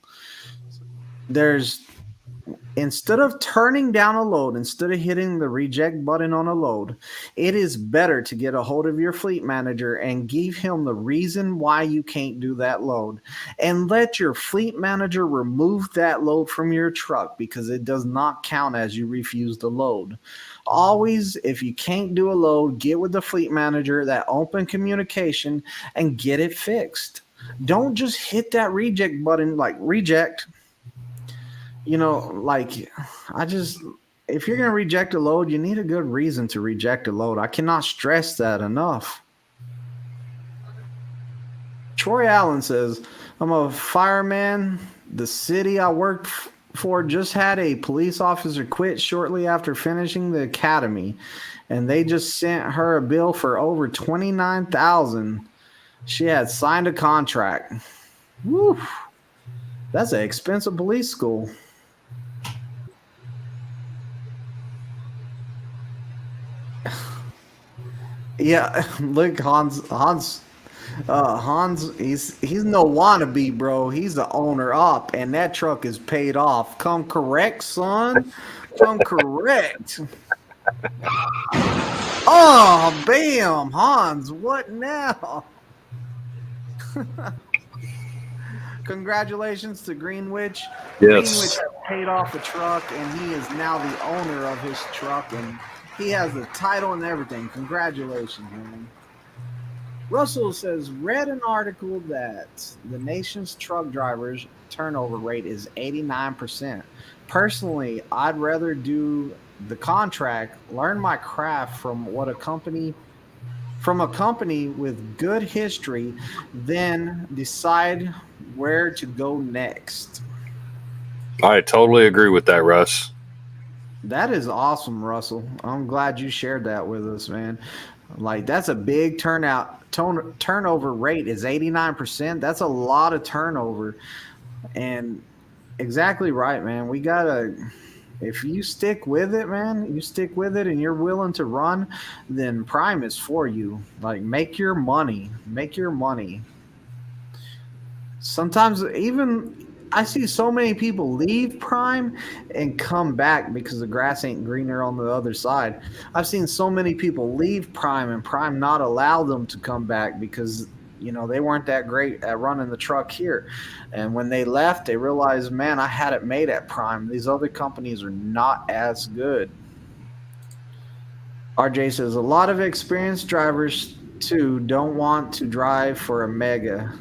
Instead of turning down a load, instead of hitting the reject button on a load, it is better to get a hold of your fleet manager and give him the reason why you can't do that load and let your fleet manager remove that load from your truck because it does not count as you refuse the load. Always, if you can't do a load, get with the fleet manager, that open communication, and get it fixed. Don't just hit that reject button like reject. You know, like if you're going to reject a load, you need a good reason to reject a load. I cannot stress that enough. Troy Allen says, I'm a fireman. The city I worked for just had a police officer quit shortly after finishing the academy, and they just sent her a bill for over $29,000. She had signed a contract. Woo. That's an expensive police school. Yeah, look, Hans, he's no wannabe, bro. He's the owner up, and that truck is paid off. Come correct, son. Come correct. Oh, bam, Hans. What now? Congratulations to Greenwich. Yes. Greenwich has paid off the truck, and he is now the owner of his truck, and he has the title and everything. Congratulations, man. Russell says, read an article that the nation's truck drivers turnover rate is 89%. Personally, I'd rather do the contract, learn my craft from a company with good history, then decide where to go next. I totally agree with that, Russ. That is awesome, Russell. I'm glad you shared that with us, man. Like, that's a big turnover rate is 89%. That's a lot of turnover. And exactly right, man. We if you stick with it, man, you stick with it and you're willing to run, then Prime is for you. Like, make your money. Sometimes even I see so many people leave Prime and come back because the grass ain't greener on the other side. I've seen so many people leave Prime and Prime not allow them to come back because, you know, they weren't that great at running the truck here. And when they left, they realized, man, I had it made at Prime. These other companies are not as good. RJ says, a lot of experienced drivers, too, don't want to drive for a mega.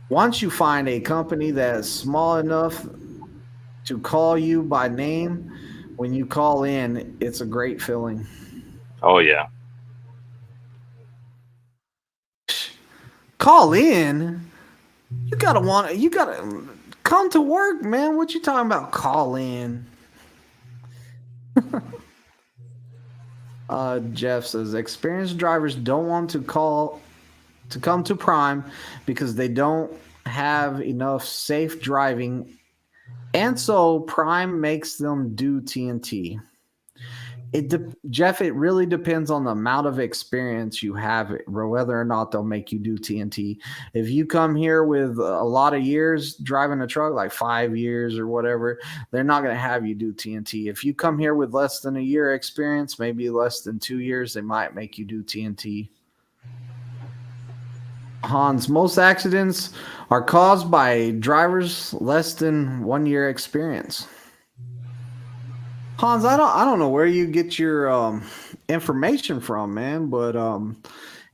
Once you find a company that is small enough to call you by name, when you call in, it's a great feeling. Oh, yeah. Call in? You gotta come to work, man. What you talking about? Call in. Jeff says, experienced drivers don't want to come to Prime because they don't have enough safe driving, and so Prime makes them do TNT. Jeff, it really depends on the amount of experience you have, whether or not they'll make you do TNT. If you come here with a lot of years driving a truck, like 5 years or whatever, they're not going to have you do TNT. If you come here with less than a year experience, maybe less than 2 years, they might make you do TNT. Hans, most accidents are caused by drivers less than 1 year experience. Hans, I don't know where you get your information from, man, but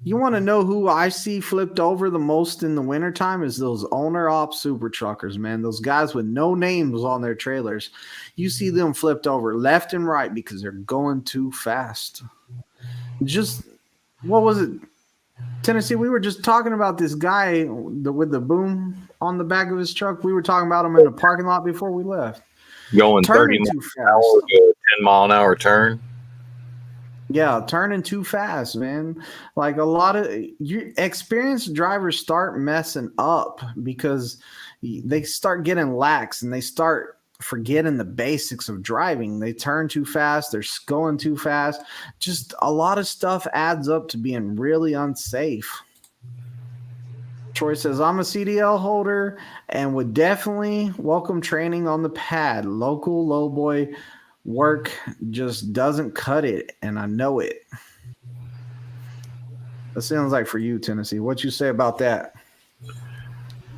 you want to know who I see flipped over the most in the wintertime is those owner-op super truckers, man. Those guys with no names on their trailers. You see them flipped over left and right because they're going too fast. What was it? Tennessee, we were just talking about this guy with the boom on the back of his truck. We were talking about him in the parking lot before we left. Going 30 miles an hour to a 10-mile-an-hour turn. Yeah, turning too fast, man. Like a lot of you experienced drivers start messing up because they start getting lax and they start forgetting the basics of driving. They turn too fast, they're going too fast. Just a lot of stuff adds up to being really unsafe. Troy says, I'm a CDL holder and would definitely welcome training on the pad. Local lowboy work just doesn't cut it, and I know it. That sounds like for you, Tennessee. What you say about that?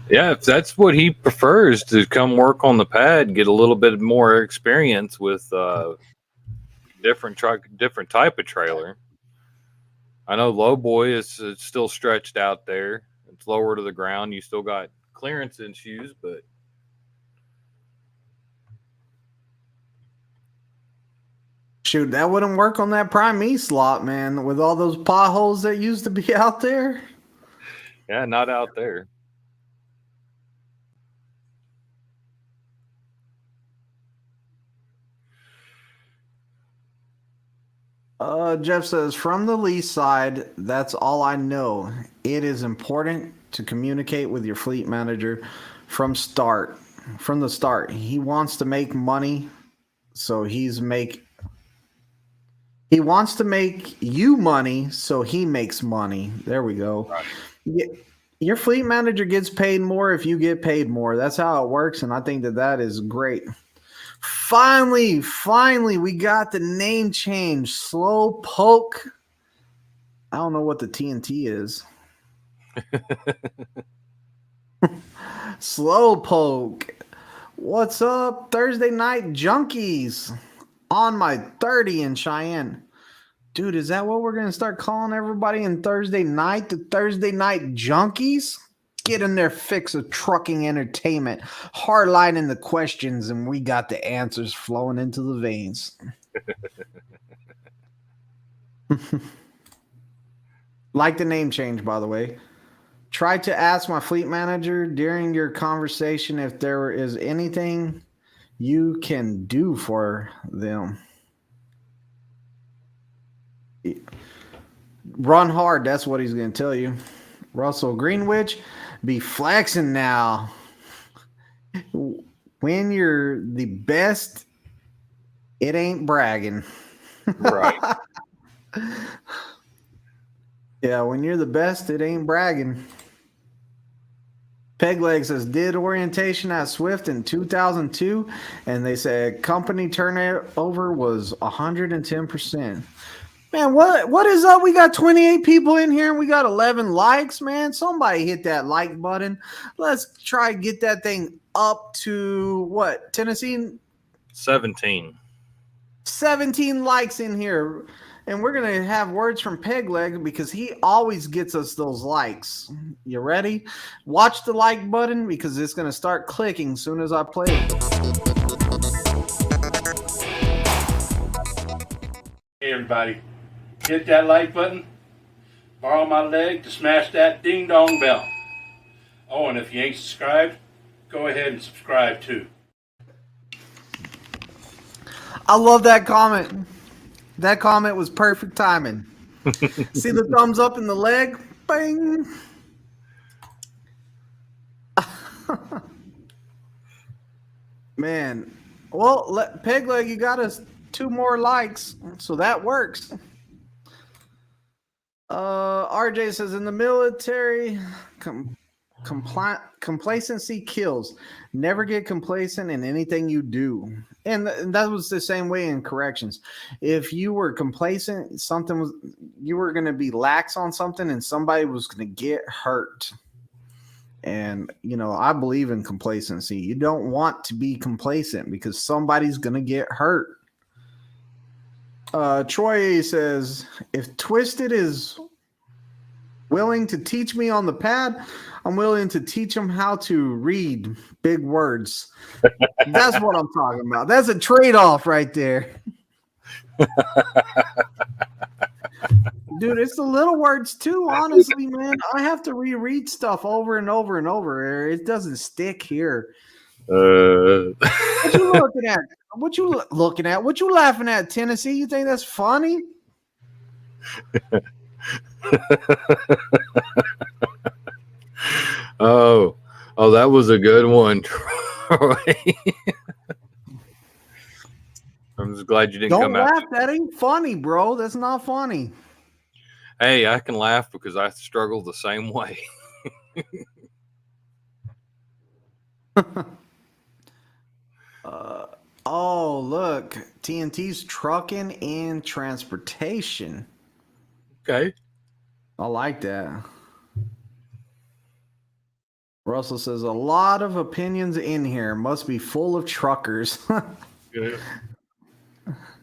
Yeah, if that's what he prefers to come work on the pad, get a little bit more experience with different type of trailer. I know lowboy is it's still stretched out there. It's lower to the ground. You still got clearance issues, but Shoot, that wouldn't work on that Prime E slot, man, with all those potholes that used to be out there. yeah, not out there. Jeff says, from the lease side, that's all I know. It is important to communicate with your fleet manager from the start. He wants to make money, so he wants to make you money, so he makes money. There we go. Right. Your fleet manager gets paid more if you get paid more. That's how it works, and I think that is great. Finally, we got the name change. Slow Poke. I don't know what the TNT is. Slow Poke. What's up, Thursday night junkies? On my 30 in Cheyenne. Dude, is that what we're going to start calling everybody in Thursday night? The Thursday night junkies? Get in their fix of trucking entertainment, hardlining the questions, and we got the answers flowing into the veins. Like the name change, by the way. Try to ask my fleet manager during your conversation if there is anything you can do for them. Run hard, that's what he's going to tell you. Russell Greenwich, be flexing now. When you're the best, it ain't bragging. Right. Yeah, when you're the best, it ain't bragging. Pegleg says, did orientation at Swift in 2002, and they said company turnover was 110%. Man, what is up? We got 28 people in here and we got 11 likes, man. Somebody hit that like button. Let's try to get that thing up to what? Tennessee? 17. 17 likes in here. And we're going to have words from Pegleg because he always gets us those likes. You ready? Watch the like button because it's going to start clicking as soon as I play it. Hey, everybody. Hit that like button. Borrow my leg to smash that ding-dong bell. Oh, and if you ain't subscribed, go ahead and subscribe too. I love that comment. That comment was perfect timing. See the thumbs up in the leg? Bang. Man. Well, Pegleg, you got us 2 more likes, so that works. RJ says, in the military, complacency kills. Never get complacent in anything you do. And that was the same way in corrections. If you were complacent, you were going to be lax on something and somebody was going to get hurt. And, I believe in complacency. You don't want to be complacent because somebody's going to get hurt. Troy says, if Twisted is willing to teach me on the pad, I'm willing to teach him how to read big words. That's what I'm talking about. That's a trade-off right there. Dude, it's the little words too, honestly, man. I have to reread stuff over and over and over. It doesn't stick here. What you looking at? What you looking at? What you laughing at, Tennessee? You think that's funny? Oh, that was a good one, Troy. I'm just glad you didn't Don't come out. laugh. That ain't funny, bro. That's not funny. Hey, I can laugh because I struggle the same way. Oh, look. TNT's trucking and transportation. Okay. I like that. Russell says a lot of opinions in here. Must be full of truckers. Yeah.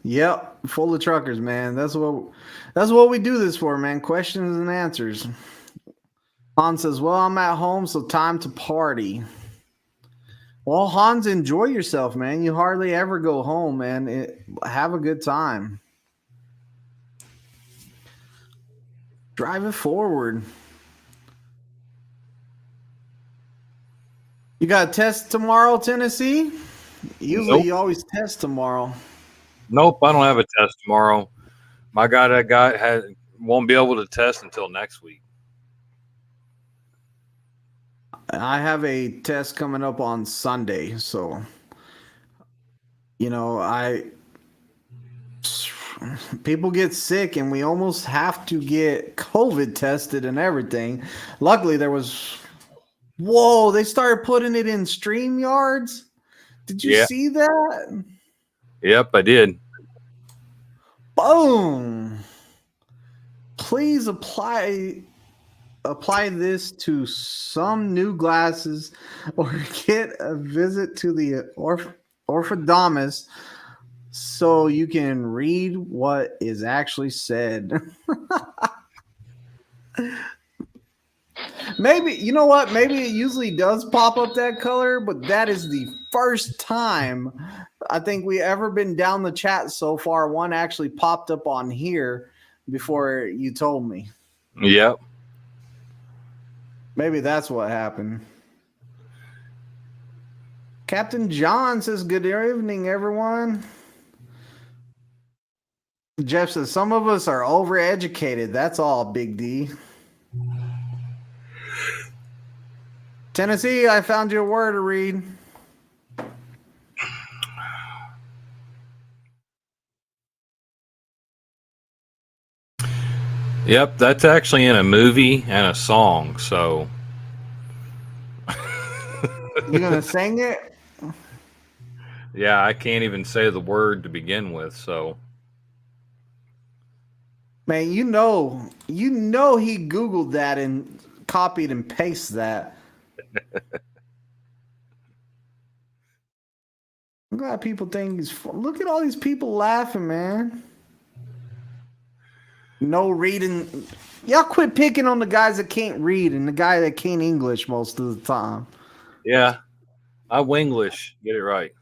Yep, full of truckers, man. That's what we do this for, man. Questions and answers. Hans says, "Well, I'm at home, so time to party." Well, Hans, enjoy yourself, man. You hardly ever go home, man. Have a good time. Drive it forward. You got a test tomorrow, Tennessee? Usually Nope. you always test tomorrow. Nope, I don't have a test tomorrow. My guy that got won't be able to test until next week. I have a test coming up on Sunday, so people get sick and we almost have to get COVID tested and everything. Luckily they started putting it in StreamYards. Did you see that? Yep, I did. Boom. Please apply this to some new glasses or get a visit to the orthodontist so you can read what is actually said. Maybe, you know what? Maybe it usually does pop up that color, but that is the first time I think we ever been down the chat so far. One actually popped up on here before you told me. Yep. Maybe that's what happened. Captain John says, "Good evening, everyone." Jeff says, "Some of us are overeducated. That's all, Big D." Tennessee, I found you a word to read. Yep, that's actually in a movie and a song, so. You gonna sing it? Yeah, I can't even say the word to begin with, so. Man, you know he Googled that and copied and pasted that. I'm glad people think he's fun. Look at all these people laughing, man. No reading. Y'all quit picking on the guys that can't read and the guy that can't English most of the time. Yeah, I Winglish. Get it right.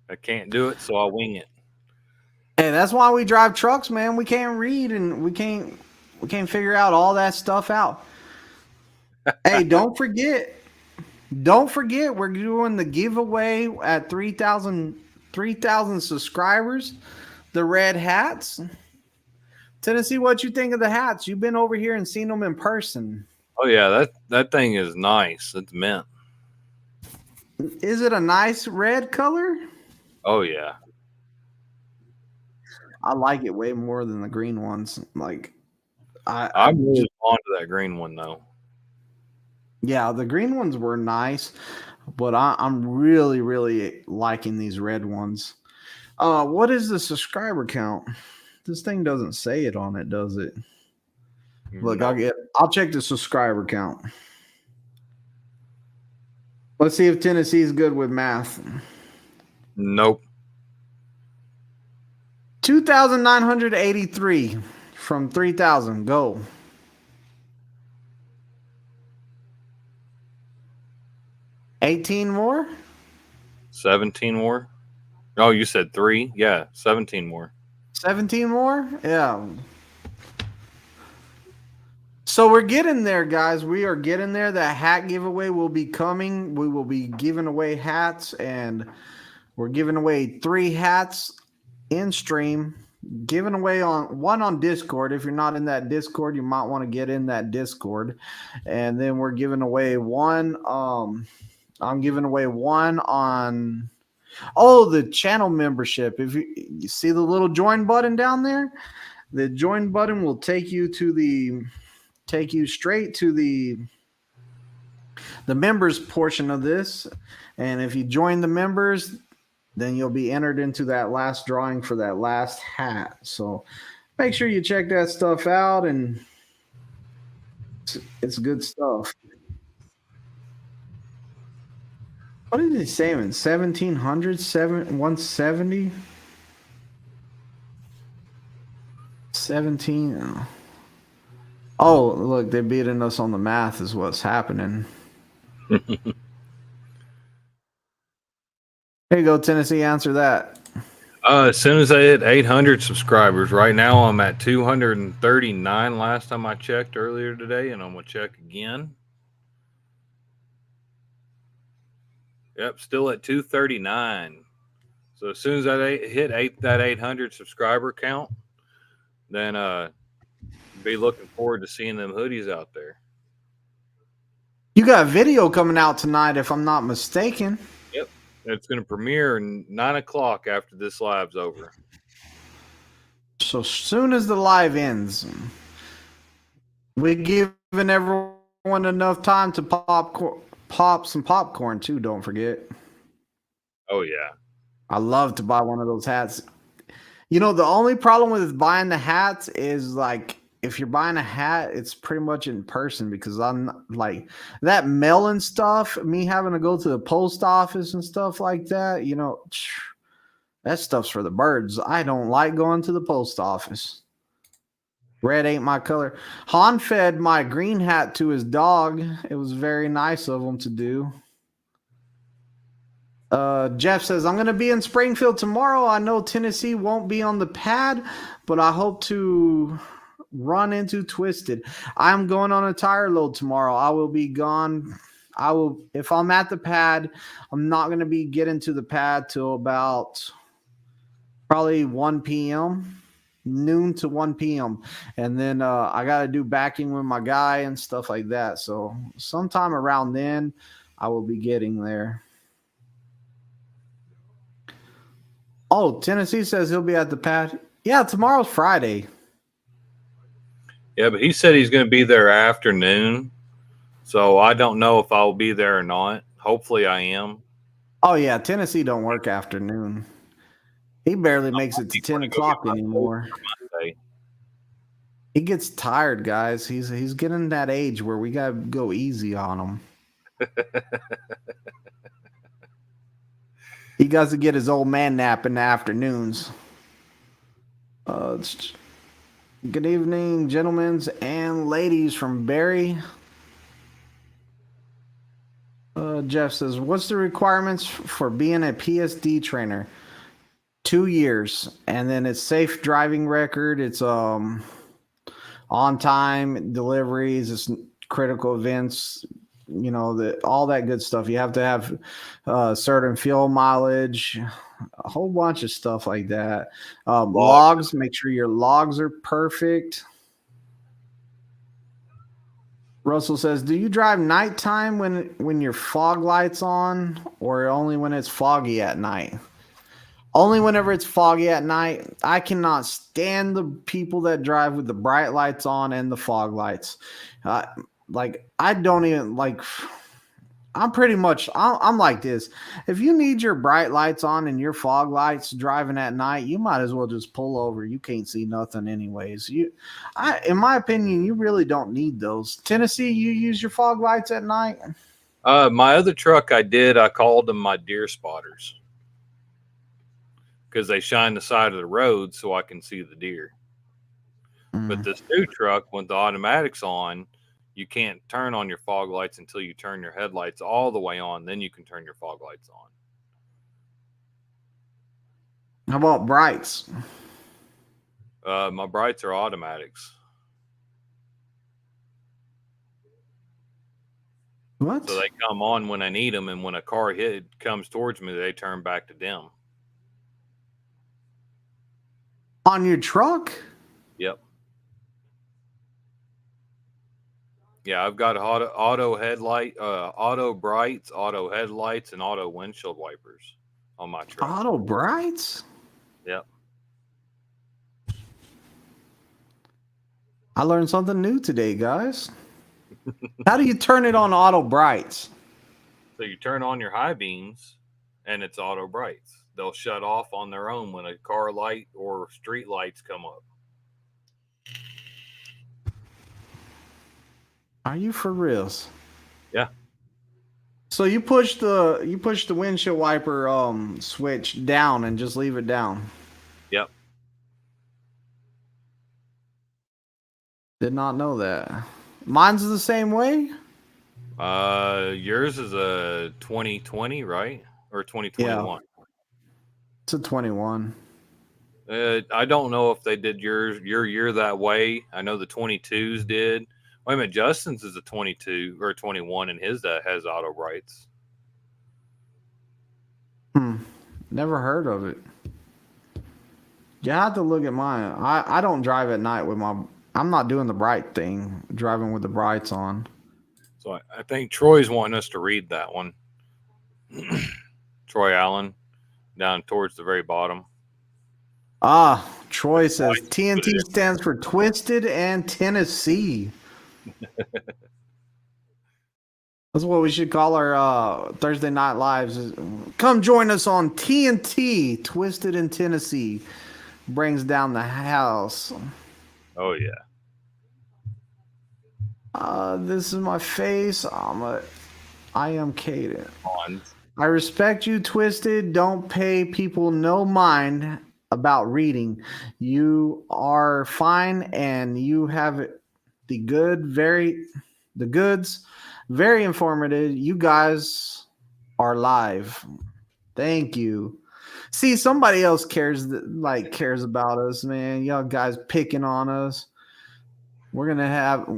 I can't do it, so I wing it. Hey, that's why we drive trucks, man. We can't read and we can't figure out all that stuff out. Hey, don't forget, we're doing the giveaway at 3,000 subscribers. The red hats. Tennessee, what you think of the hats? You've been over here and seen them in person. Oh yeah, that thing is nice. It's mint. Is it a nice red color? Oh yeah. I like it way more than the green ones. Like I'm really fond of that green one though. Yeah, the green ones were nice, but I'm really, really liking these red ones. What is the subscriber count? This thing doesn't say it on it, does it? Look, No. I'll check the subscriber count. Let's see if Tennessee's good with math. Nope. 2,983 from 3,000. Go. $18 more? 17 more? Oh, you said 3? Yeah, 17 more. 17 more? Yeah. So we're getting there, guys. We are getting there. That hat giveaway will be coming. We will be giving away hats, and we're giving away 3 hats in stream, giving away on Discord. If you're not in that Discord, you might want to get in that Discord. And then we're giving away one. I'm giving away one on the channel membership. If you see the little join button down there, the join button will take you straight to the members portion of this. And if you join the members, then you'll be entered into that last drawing for that last hat. So make sure you check that stuff out, and it's good stuff. What is he saying? 1700, 170? 17. Oh, look, they're beating us on the math is what's happening. Here you go, Tennessee. Answer that. As soon as I hit 800 subscribers, right now I'm at 239 last time I checked earlier today, and I'm going to check again. Yep, still at 239. So as soon as I hit that 800 subscriber count, then be looking forward to seeing them hoodies out there. You got a video coming out tonight, if I'm not mistaken. Yep, it's going to premiere 9 o'clock after this live's over. So soon as the live ends, we're giving everyone enough time to pop some popcorn too. Don't forget. Oh yeah, I love to buy one of those hats. You know, the only problem with buying the hats is like, if you're buying a hat, it's pretty much in person, because I'm like that mailing stuff, me having to go to the post office and stuff like that, you know, that stuff's for the birds. I don't like going to the post office. Red ain't my color. Han fed my green hat to his dog. It was very nice of him to do. Jeff says, I'm going to be in Springfield tomorrow. I know Tennessee won't be on the pad, but I hope to run into Twisted. I'm going on a tire load tomorrow. I will be gone. If I'm at the pad, I'm not going to be getting to the pad till about probably 1 p.m., noon to 1 p.m. And then I got to do backing with my guy and stuff like that. So sometime around then, I will be getting there. Oh, Tennessee says he'll be at the pad. Yeah, tomorrow's Friday. Yeah, but he said he's going to be there afternoon. So I don't know if I'll be there or not. Hopefully I am. Oh, yeah, Tennessee don't work afternoon. He barely makes it to 10 o'clock anymore. He gets tired, guys. He's getting that age where we got to go easy on him. He got to get his old man nap in the afternoons. Good evening, gentlemen and ladies from Barry. Jeff says, what's the requirements for being a PSD trainer? 2 years, and then it's safe driving record. It's on time deliveries. It's critical events. You know, all that good stuff. You have to have certain fuel mileage, a whole bunch of stuff like that. Logs, make sure your logs are perfect. Russell says, do you drive nighttime when your fog light's on, or only when it's foggy at night? Only whenever it's foggy at night. I cannot stand the people that drive with the bright lights on and the fog lights. I don't even like. I'm pretty much. I'm like this. If you need your bright lights on and your fog lights driving at night, you might as well just pull over. You can't see nothing anyways. In my opinion, you really don't need those. Tennessee, you use your fog lights at night? My other truck, I called them my deer spotters, because they shine the side of the road so I can see the deer. But this new truck, with the automatics on, you can't turn on your fog lights until you turn your headlights all the way on. Then you can turn your fog lights on. How about brights? My brights are automatics. What? So they come on when I need them, and when a car comes towards me, they turn back to dim. On your truck? Yep. Yeah, I've got auto headlight, auto brights, auto headlights, and auto windshield wipers on my truck. Auto brights? Yep. I learned something new today, guys. How do you turn it on auto brights? So you turn on your high beams, and it's auto brights. They'll shut off on their own when a car light or street lights come up. Are you for reals? Yeah. So you push the windshield wiper switch down and just leave it down. Yep. Did not know that. Mine's the same way. Yours is a 2020, right? Or 2021? Yeah. It's a 21. I don't know if they did your year that way. I know the 22s did. Wait a minute, Justin's is a 22 or 21, and his that has auto brights. Never heard of it. You have to look at mine. I don't drive at night with I'm not doing the bright thing, driving with the brights on. So I think Troy's wanting us to read that one. Troy Allen, down towards the very bottom. Troy says TNT stands for Twisted and Tennessee. That's what we should call our Thursday night lives. Come join us on TNT, Twisted in Tennessee. Brings down the house. Oh yeah. This is my face. I am Caden. On. I respect you, Twisted. Don't pay people no mind about reading. You are fine, and you have the goods. Very informative. You guys are live. Thank you. See, somebody else cares about us, man. Y'all guys picking on us. We're gonna have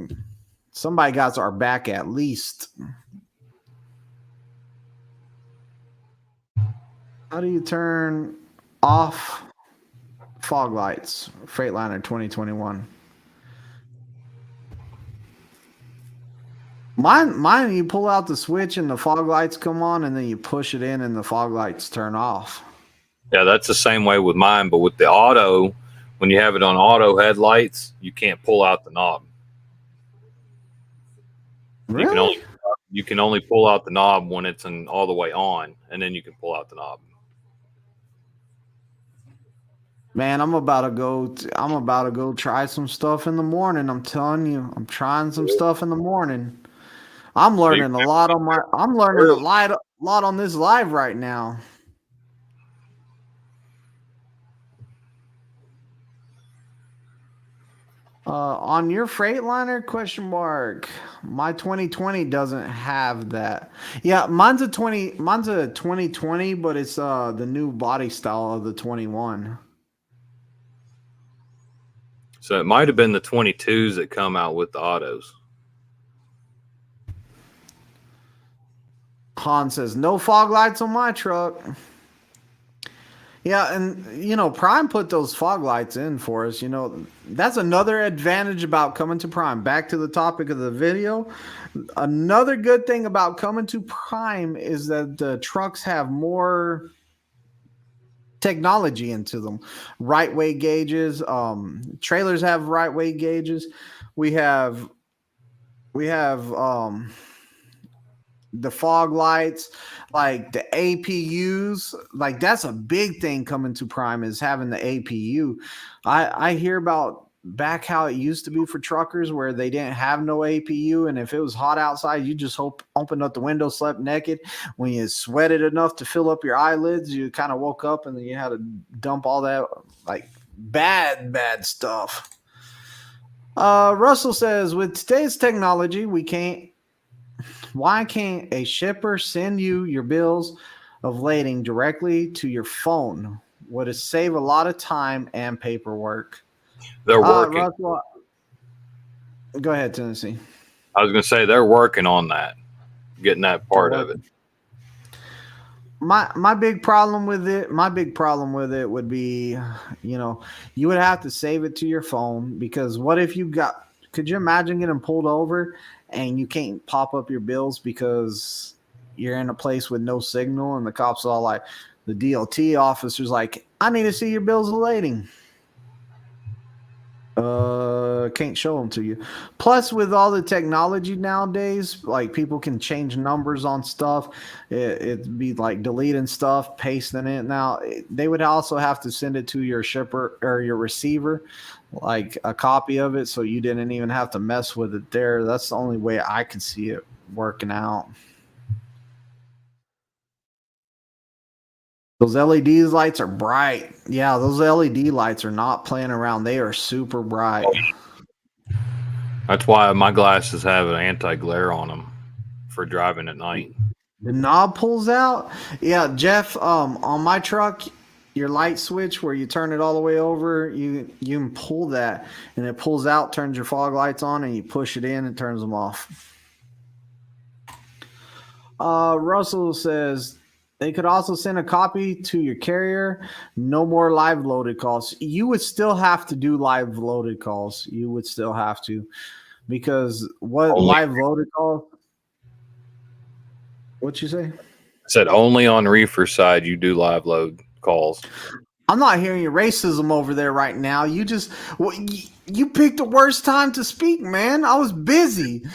somebody got our back at least. How do you turn off fog lights? Freightliner 2021. Mine, you pull out the switch and the fog lights come on, and then you push it in and the fog lights turn off. Yeah, that's the same way with mine, but with the auto, when you have it on auto headlights, you can't pull out the knob. Really? You can only pull out the knob when it's all the way on, and then you can pull out the knob. Man, I'm about to go try some stuff in the morning. I'm telling you, I'm trying some stuff in the morning. I'm learning a lot on lot on this live right now. On your Freightliner ? My 2020 doesn't have that. Yeah, mine's a 2020, but it's the new body style of the 21. So it might have been the 22s that come out with the autos. Han says, no fog lights on my truck. Yeah, and, Prime put those fog lights in for us. That's another advantage about coming to Prime. Back to the topic of the video. Another good thing about coming to Prime is that the trucks have more technology into them. Right way gauges. Trailers have right way gauges. We have the fog lights, like the APUs, like that's a big thing coming to Prime is having the APU. I hear about back how it used to be for truckers where they didn't have no APU, and if it was hot outside, you just opened up the window, slept naked. When you sweated enough to fill up your eyelids, you kind of woke up and then you had to dump all that like bad stuff. Russell says, with today's technology, why can't a shipper send you your bills of lading directly to your phone? Would it save a lot of time and paperwork? They're working. Russell, go ahead, Tennessee. I was going to say they're working on that, getting that part of it. my big problem with it, would be, you would have to save it to your phone, because what if could you imagine getting pulled over and you can't pop up your bills because you're in a place with no signal, and the cops are all like, the DOT officer's like, I need to see your bills of lading. Can't show them to you. Plus, with all the technology nowadays, like, people can change numbers on stuff. It'd be like deleting stuff, pasting it. Now, they would also have to send it to your shipper or your receiver, like a copy of it, so you didn't even have to mess with it there. That's the only way I could see it working out. Those LED lights are bright. Yeah, those LED lights are not playing around. They are super bright. That's why my glasses have an anti-glare on them for driving at night. The knob pulls out. Yeah, Jeff, on my truck, your light switch where you turn it all the way over, you can pull that, and it pulls out, turns your fog lights on, and you push it in and turns them off. Russell says they could also send a copy to your carrier. No more live loaded calls. You would still have to do live loaded calls. You would still have to, because what live loaded calls? What'd you say? I said only on reefer side you do live load calls. I'm not hearing your racism over there right now. You just you picked the worst time to speak, man. I was busy.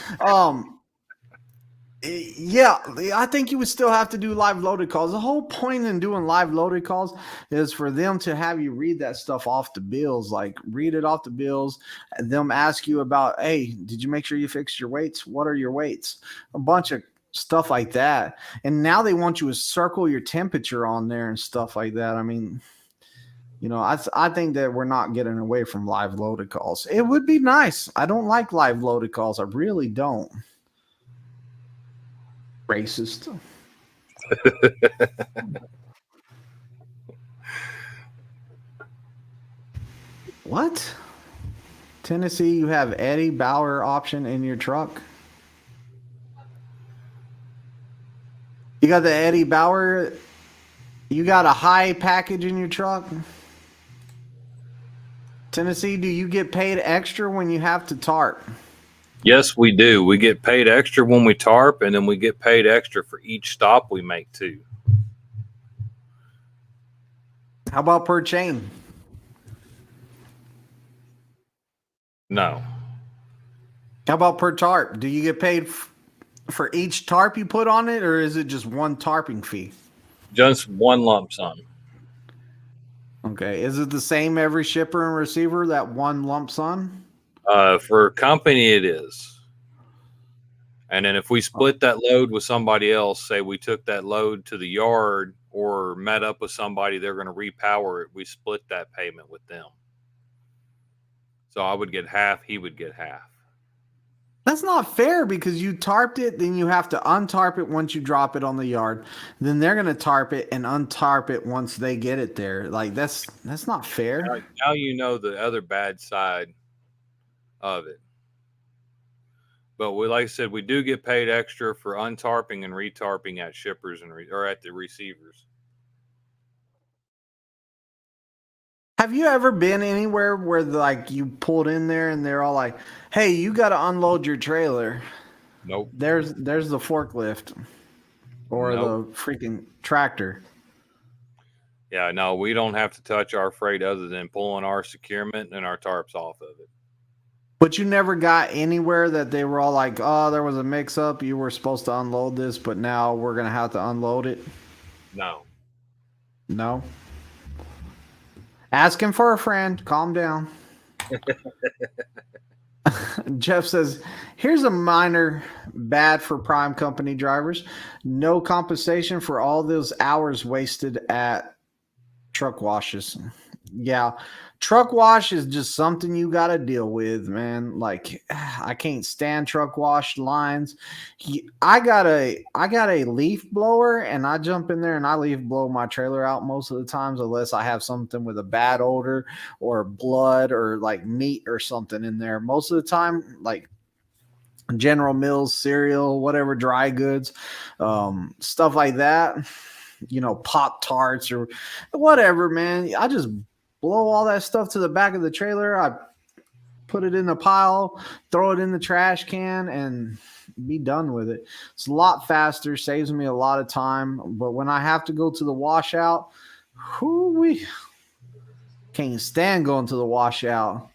Yeah, I think you would still have to do live loaded calls. The whole point in doing live loaded calls is for them to have you read that stuff off the bills, like read it off the bills, and them ask you about, hey, did you make sure you fixed your weights? What are your weights? A bunch of stuff like that. And now they want you to circle your temperature on there and stuff like that. I mean, I think that we're not getting away from live loaded calls. It would be nice. I don't like live loaded calls. I really don't. Racist. What? Tennessee, you have Eddie Bauer option in your truck? You got the Eddie Bauer? You got a high package in your truck? Tennessee, do you get paid extra when you have to tarp? Yes, we do. We get paid extra when we tarp, and then we get paid extra for each stop we make too. How about per chain? No. How about per tarp? Do you get paid for each tarp you put on it, or is it just one tarping fee? Just one lump sum. Okay. Is it the same every shipper and receiver, that one lump sum? For a company, it is. And then if we split that load with somebody else, say we took that load to the yard or met up with somebody, they're going to repower it. We split that payment with them. So I would get half, he would get half. That's not fair, because you tarped it, then you have to untarp it once you drop it on the yard. Then they're going to tarp it and untarp it once they get it there. Like, that's not fair. Now you know the other bad side of it. But like I said, we do get paid extra for untarping and retarping at shippers or at the receivers. Have you ever been anywhere where like you pulled in there and they're all like, "Hey, you got to unload your trailer"? Nope. There's the forklift or Nope. the freaking tractor. Yeah, no, we don't have to touch our freight other than pulling our securement and our tarps off of it. But you never got anywhere that they were all like, "Oh, there was a mix-up. You were supposed to unload this, but now we're gonna have to unload it." No. No. Asking for a friend. Calm down. Jeff says, here's a minor bad for prime company drivers. No compensation for all those hours wasted at truck washes. Yeah. Truck wash is just something you got to deal with, man. Like, I can't stand truck wash lines. I got a leaf blower, and I jump in there and I leaf blow my trailer out most of the times, unless I have something with a bad odor or blood or like meat or something in there. Most of the time, like General Mills cereal, whatever, dry goods, stuff like that. Pop Tarts or whatever, man. I just blow all that stuff to the back of the trailer. I put it in the pile, throw it in the trash can, and be done with it. It's a lot faster, saves me a lot of time. But when I have to go to the washout, we can't stand going to the washout.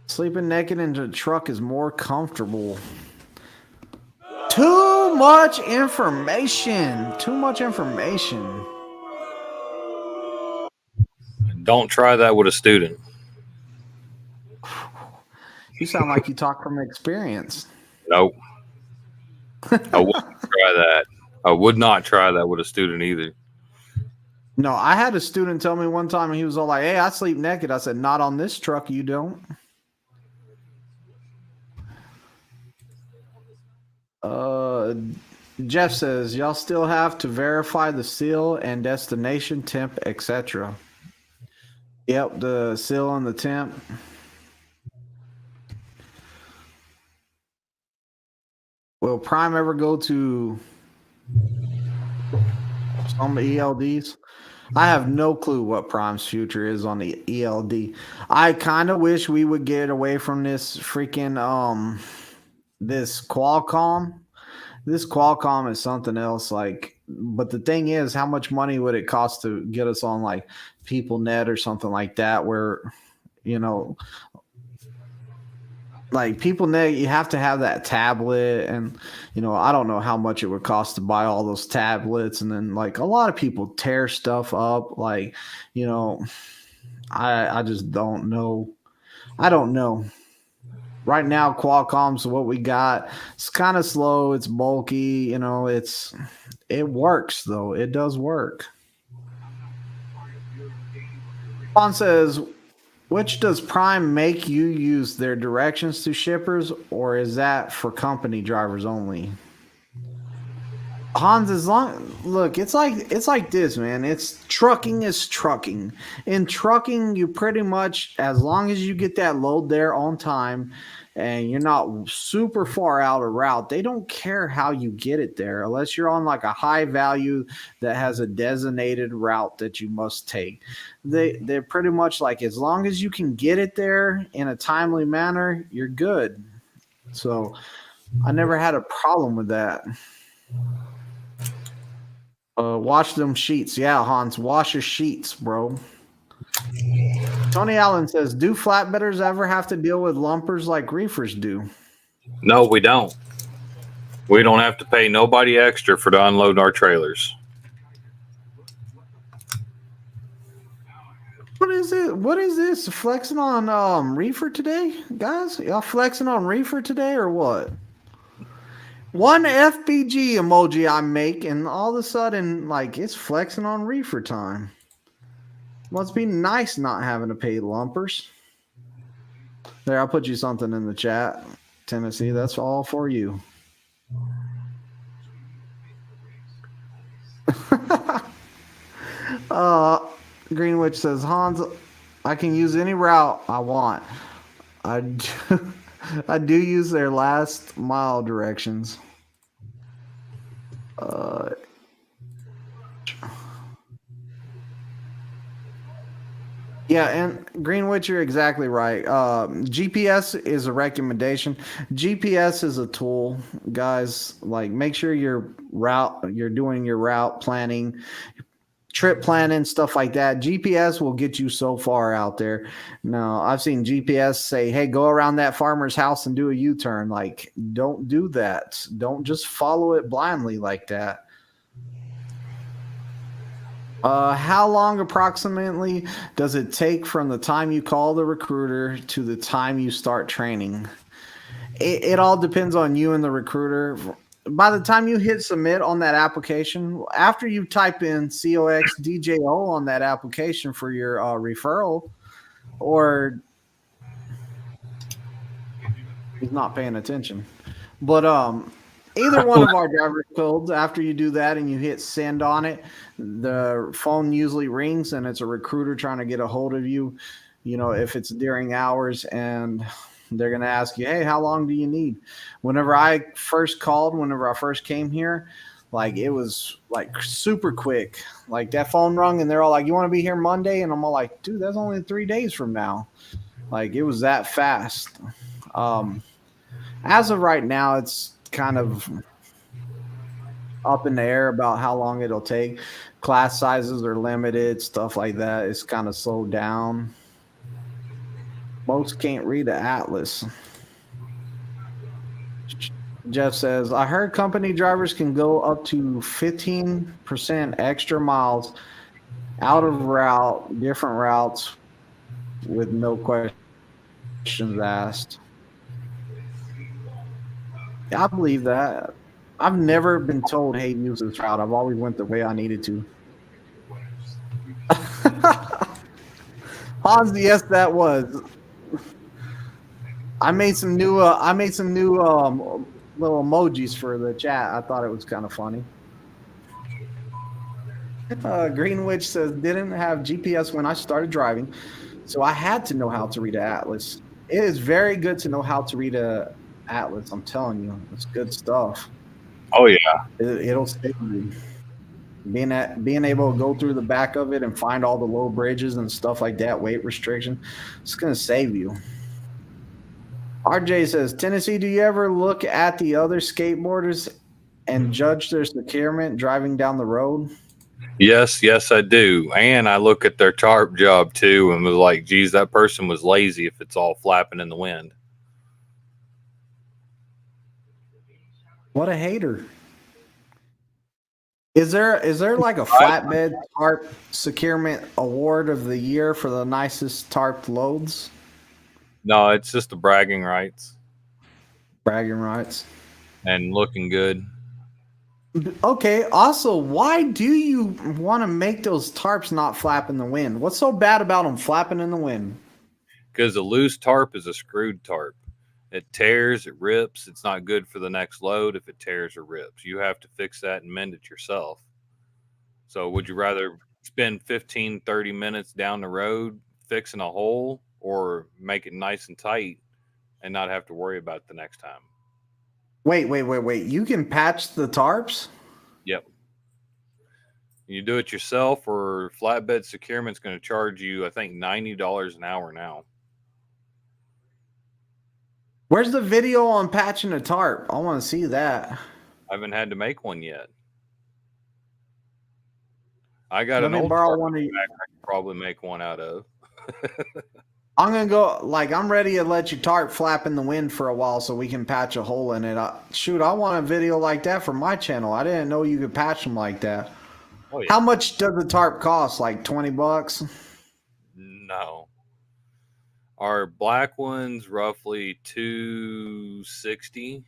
Sleeping naked in the truck is more comfortable. Too much information. Too much information. Don't try that with a student. You sound like you talk from experience. Nope. I wouldn't try that. I would not try that with a student either. No, I had a student tell me one time, and he was all like, "Hey, I sleep naked." I said, "Not on this truck, you don't." Jeff says, y'all still have to verify the seal and destination, temp, etc. Yep, the seal and the temp. Will Prime ever go to some ELDs? I have no clue what Prime's future is on the ELD. I kind of wish we would get away from this freaking this Qualcomm. This Qualcomm is something else. But the thing is, how much money would it cost to get us on like PeopleNet or something like that? Where, like PeopleNet, you have to have that tablet, and I don't know how much it would cost to buy all those tablets, and then like a lot of people tear stuff up. I just don't know. I don't know. Right now, Qualcomm's what we got. It's kind of slow. It's bulky. It works though. It does work. Juan says, which does Prime make you use their directions to shippers, or is that for company drivers only? Hans, look, it's like this, man. It's trucking is trucking. In trucking, you pretty much, as long as you get that load there on time and you're not super far out of route, they don't care how you get it there unless you're on like a high value that has a designated route that you must take. They're pretty much like, as long as you can get it there in a timely manner, you're good. So I never had a problem with that. Wash them sheets. Yeah, Hans, wash your sheets, bro. Tony Allen says, do flatbedders ever have to deal with lumpers like reefers do? No, we don't. We don't have to pay nobody extra for to unload our trailers. What is it? What is this? Flexing on reefer today? Guys, y'all flexing on reefer today or what? One FBG emoji I make, and all of a sudden, like, it's flexing on reefer time. Must be nice not having to pay lumpers. There, I'll put you something in the chat, Tennessee. That's all for you. Greenwich says, Hans, I can use any route I want. I do use their last mile directions. Yeah, and Greenwich, you're exactly right. GPS is a recommendation. GPS is a tool, guys. Like, make sure you're doing your route planning, trip planning, stuff like that. GPS will get you so far out there. Now, I've seen GPS say, hey, go around that farmer's house and do a U-turn. Like, don't do that. Don't just follow it blindly like that. How long approximately does it take from the time you call the recruiter to the time you start training? It all depends on you and the recruiter. By the time you hit submit on that application, after you type in COXDJO on that application for your referral, or he's not paying attention, but either one of our driver codes, after you do that and you hit send on it, the phone usually rings and it's a recruiter trying to get a hold of you, if it's during hours, and they're going to ask you, hey, how long do you need? Whenever I first came here, Like it was like super quick. Like that phone rung and they're all like, "You want to be here Monday?" And I'm all like, "Dude, that's only 3 days from now." Like it was that fast. Um, as of right now, it's kind of up in the air about how long it'll take. Class sizes are limited, stuff like that. It's kind of slowed down. Most can't read the atlas. Jeff says, I heard company drivers can go up to 15% extra miles out of route, different routes with no questions asked. I believe that. I've never been told, hey, use this route. I've always went the way I needed to. Hans, yes, that was. I made some new little emojis for the chat. I thought it was kind of funny. Greenwich says, didn't have GPS when I started driving, so I had to know how to read an atlas. It is very good to know how to read a atlas. I'm telling you, it's good stuff. Oh yeah. It'll save you. Being able to go through the back of it and find all the low bridges and stuff like that, weight restriction, it's gonna save you. RJ says, Tennessee, do you ever look at the other skateboarders and judge their securement driving down the road? Yes, I do. And I look at their tarp job too and was like, geez, that person was lazy if it's all flapping in the wind. What a hater. Is there like a flatbed tarp securement award of the year for the nicest tarp loads? No, it's just the bragging rights Bragging rights. and looking good. Okay, also, why do you want to make those tarps not flap in the wind? What's so bad about them flapping in the wind? Because a loose tarp is a screwed tarp. It tears, it rips. It's not good for the next load if it tears or rips. You have to fix that and mend it yourself. So would you rather spend 15, 30 minutes down the road fixing a hole or make it nice and tight and not have to worry about it the next time? Wait. You can patch the tarps? Yep. You do it yourself, or flatbed securement's going to charge you, I think, $90 an hour now. Where's the video on patching a tarp? I want to see that. I haven't had to make one yet. I got Let an me old borrow tarp one of I you. could probably make one out of. I'm gonna go. Like, I'm ready to let your tarp flap in the wind for a while so we can patch a hole in it. Shoot, I want a video like that for my channel. I didn't know you could patch them like that. Oh, yeah. How much does the tarp cost? Like $20? No. Our black one's roughly $260.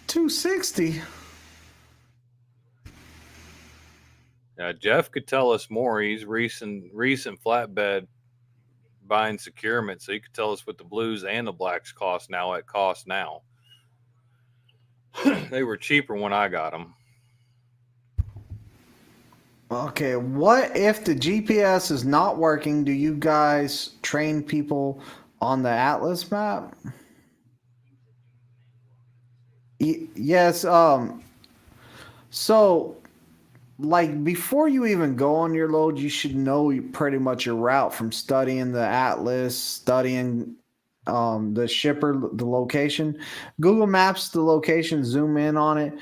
$260. Now, Jeff could tell us more. He's recent flatbed buying securement, so he could tell us what the blues and the blacks cost now. They were cheaper when I got them. Okay, what if the GPS is not working? Do you guys train people on the Atlas map? Yes. So, like, before you even go on your load, you should know pretty much your route from studying the Atlas, studying the shipper, the location. Google Maps the location, zoom in on it.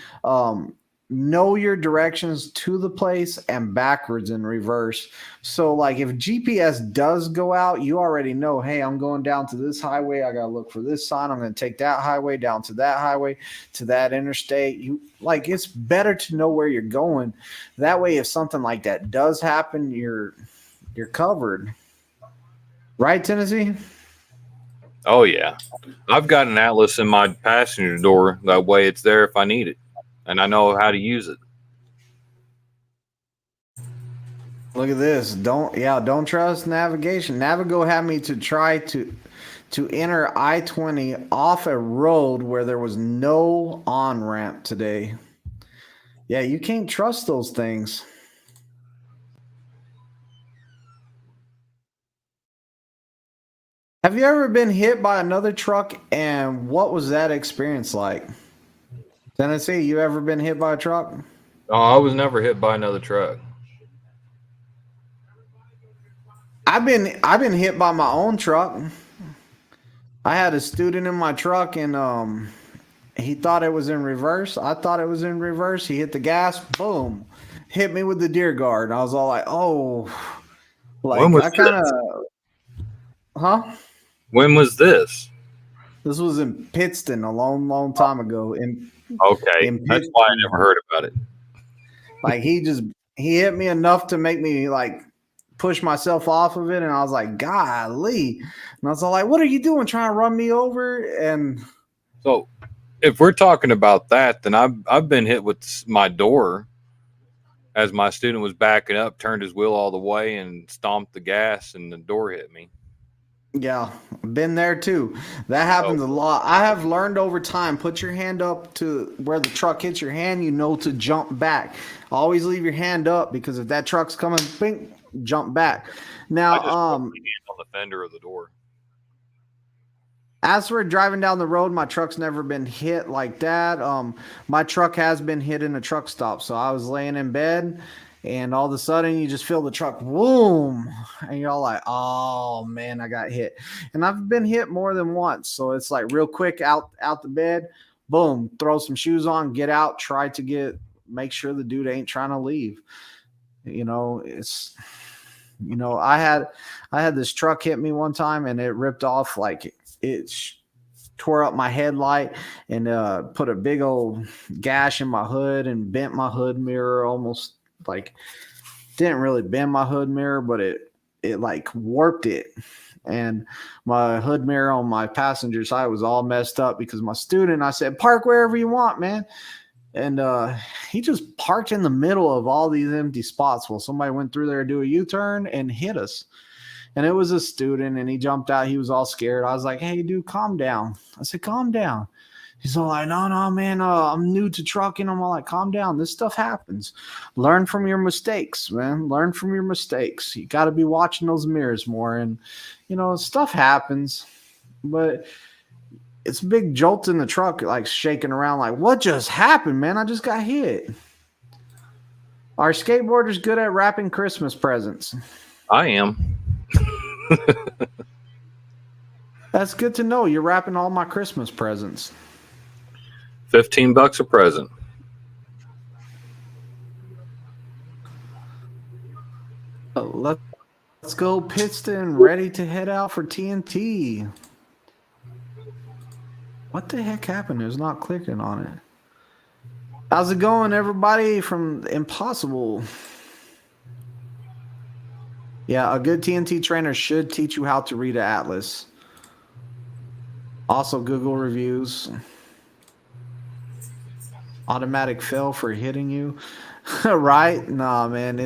Know your directions to the place and backwards and reverse. So, like, if GPS does go out, you already know, hey, I'm going down to this highway. I got to look for this sign. I'm going to take that highway down to that highway, to that interstate. It's better to know where you're going. That way, if something like that does happen, you're covered. Right, Tennessee? Oh, yeah. I've got an Atlas in my passenger door. That way it's there if I need it. And I know how to use it. Look at this. Don't trust navigation. Navigo had me to try to enter I-20 off a road where there was no on-ramp today. Yeah, you can't trust those things. Have you ever been hit by another truck, and what was that experience like? Tennessee, you ever been hit by a truck? Oh, I was never hit by another truck. I've been hit by my own truck. I had a student in my truck, and he thought it was in reverse. I thought it was in reverse. He hit the gas, boom, hit me with the deer guard. I was all like, oh, When like was I kind this? of, huh? When was this? This was in Pittston a long, long time ago. Okay, In that's why I Pittston, never heard about it. like he hit me enough to make me like push myself off of it, and I was like, golly, and I was all like, what are you doing, trying to run me over? And So, if we're talking about that, then I've been hit with my door as my student was backing up, turned his wheel all the way, and stomped the gas, and the door hit me. yeah, been there too. That So, happens a lot. I have learned over time, put your hand up to where the truck hits your hand, you know to jump back. Always leave your hand up, because if that truck's coming, bing, jump back. I just put Now, my hand on the fender of the door. as we're driving down the road, my truck's never been hit like that. My truck has been hit in a truck stop. So I was laying in bed, and all of a sudden you just feel the truck boom, and you're all like, oh man, I got hit. And I've been hit more than once. So it's like real quick, out the bed, boom, throw some shoes on, get out, try to make sure the dude ain't trying to leave. I had this truck hit me one time, and it ripped off, like it tore up my headlight, and put a big old gash in my hood, and bent my hood mirror, almost like, didn't really bend my hood mirror, but it like warped it. And my hood mirror on my passenger side was all messed up, because my student, I said, park wherever you want, man. And he just parked in the middle of all these empty spots while somebody went through there to do a U-turn and hit us. And it was a student, and he jumped out. He was all scared. I was like, hey, dude, calm down. I said, calm down. He's all like, no, man, I'm new to trucking. I'm all like, calm down. This stuff happens. Learn from your mistakes, man. Learn from your mistakes. You got to be watching those mirrors more. And, stuff happens. But it's a big jolt in the truck, like shaking around, like, what just happened, man? I just got hit. Our skateboarder's good at wrapping Christmas presents. I am. That's good to know. You're wrapping all my Christmas presents. $15 a present. Let's go, Pittston, ready to head out for TNT. What the heck happened? It was not clicking on it. How's it going, everybody from Impossible? Yeah, a good TNT trainer should teach you how to read an atlas. Also, Google reviews. Automatic fail for hitting you. Right? Nah, man,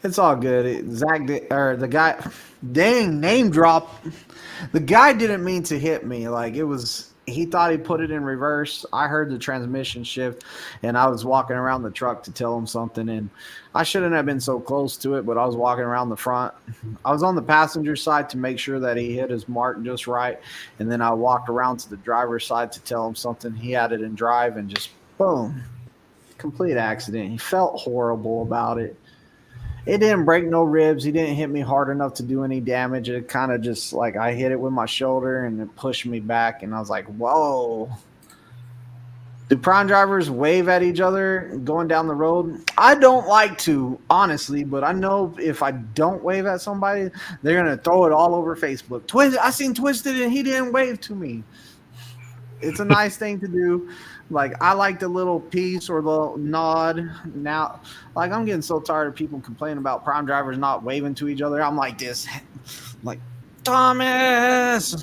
it's all good. The guy, dang, name drop. The guy didn't mean to hit me. Like, he thought he put it in reverse. I heard the transmission shift, and I was walking around the truck to tell him something, and I shouldn't have been so close to it, but I was walking around the front. I was on the passenger side to make sure that he hit his mark just right, and then I walked around to the driver's side to tell him something. He had it in drive, and just boom, complete accident. He felt horrible about it. It didn't break no ribs. He didn't hit me hard enough to do any damage. It kind of just, like, I hit it with my shoulder, and it pushed me back, and I was like, whoa. Do prime drivers wave at each other going down the road? I don't like to, honestly, but I know if I don't wave at somebody, they're going to throw it all over Facebook. I seen Twisted, and he didn't wave to me. It's a nice thing to do. Like, I like the little piece or the nod. Now, like, I'm getting so tired of people complaining about prime drivers not waving to each other. I'm like this, like, Thomas.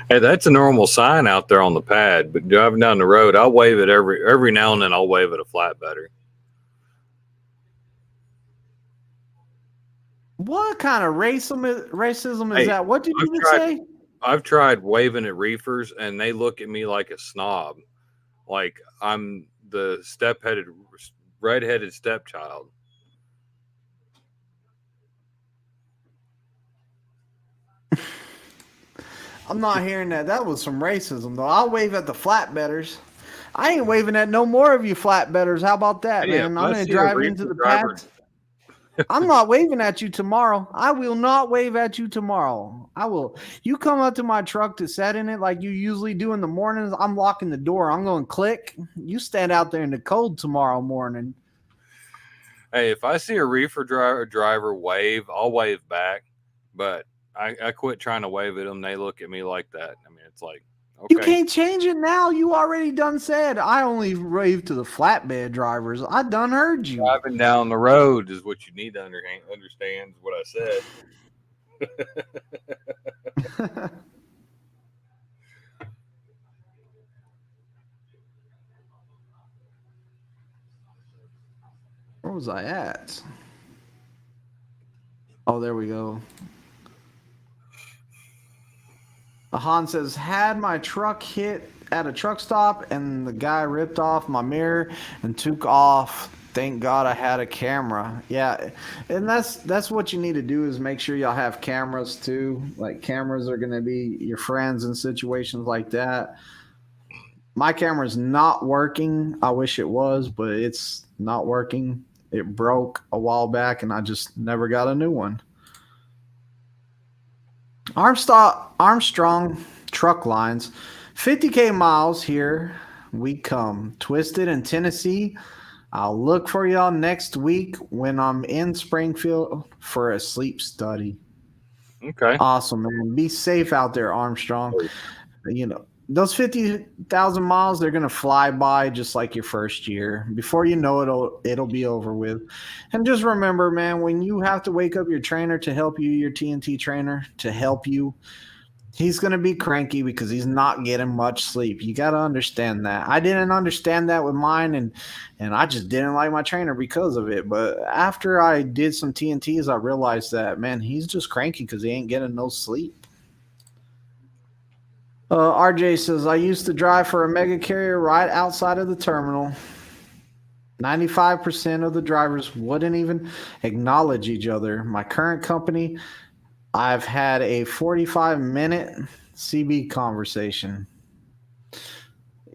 Hey, that's a normal sign out there on the pad. But driving down the road, I'll wave it every now and then. I'll wave at a flatbedder. What kind of racism is that? What did you say? I've tried waving at reefers, and they look at me like a snob, like I'm the redheaded stepchild. I'm not hearing that. That was some racism, though. I'll wave at the flatbedders. I ain't waving at no more of you flatbedders. How about that, Hey, if man? I I'm going to see a drive reefer into the driver, pads. I'm not waving at you tomorrow. I will not wave at you tomorrow. I will. You come up to my truck to set in it like you usually do in the mornings. I'm locking the door. I'm going to click. You stand out there in the cold tomorrow morning. hey, if I see a reefer driver wave, I'll wave back. But I quit trying to wave at them. They look at me like that. I mean, it's like, You okay, can't change it now. You already done said. I only wave to the flatbed drivers. I done heard you. driving down the road is what you need to understand is what I said. Where was I at? Oh, there we go. Han says, had my truck hit at a truck stop and the guy ripped off my mirror and took off. Thank God I had a camera. Yeah, and that's what you need to do is make sure y'all have cameras too. Like cameras are gonna be your friends in situations like that. My camera's not working. I wish it was, but it's not working. It broke a while back and I just never got a new one. Armstrong truck lines, 50K miles here we come. Twisted in Tennessee. I'll look for y'all next week when I'm in Springfield for a sleep study. Okay. Awesome, man. Be safe out there, Armstrong. You know, those 50,000 miles, they're going to fly by just like your first year. Before you know it, it'll be over with. And just remember, man, when you have to wake up your trainer to help you, your TNT trainer to help you, he's going to be cranky because he's not getting much sleep. You got to understand that. I didn't understand that with mine, and I just didn't like my trainer because of it. But after I did some TNTs, I realized that, man, he's just cranky because he ain't getting no sleep. RJ says, I used to drive for a mega carrier right outside of the terminal. 95% of the drivers wouldn't even acknowledge each other. My current company, I've had a 45-minute CB conversation.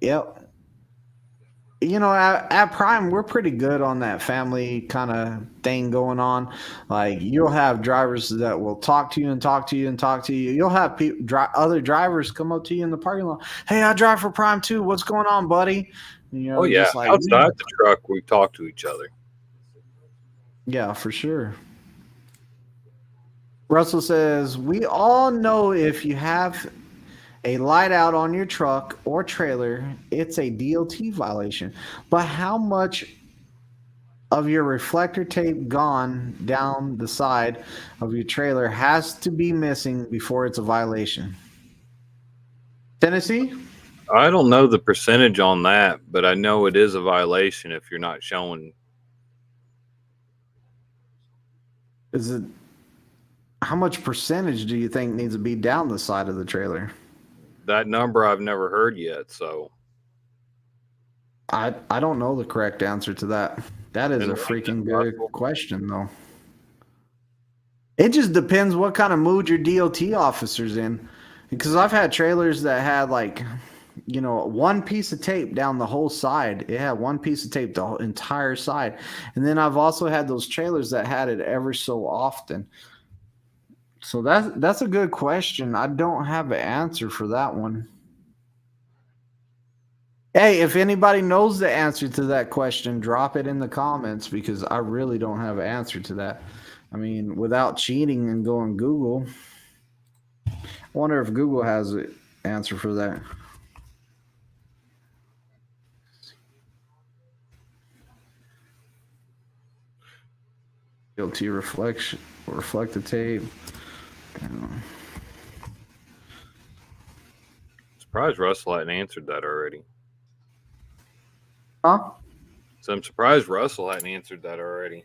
Yep. You know, at Prime, we're pretty good on that family kind of thing going on. Like, you'll have drivers that will talk to you and talk to you and talk to you. You'll have other drivers come up to you in the parking lot. Hey, I drive for Prime too. What's going on, buddy? You Oh know, yeah, just like, outside the truck, we talk to each other. yeah, for sure. Russell says, we all know if you have a light out on your truck or trailer, it's a DOT violation. But how much of your reflector tape gone down the side of your trailer has to be missing before it's a violation? Tennessee? I don't know the percentage on that, but I know it is a violation if you're not showing. Is it how much percentage do you think needs to be down the side of the trailer? That number I've never heard yet, so I don't know the correct answer to that. That is a freaking good question, though. It just depends what kind of mood your DOT officer's in. Because I've had trailers that had, like, you know, one piece of tape down the whole side. It had one piece of tape the whole entire side. And then I've also had those trailers that had it ever so often. So that's a good question. I don't have an answer for that one. Hey, if anybody knows the answer to that question, drop it in the comments because I really don't have an answer to that. I mean, without cheating and going Google, I wonder if Google has an answer for that. Guilty reflection, reflective tape. surprised Russell hadn't answered that already. Huh? So I'm surprised Russell hadn't answered that already.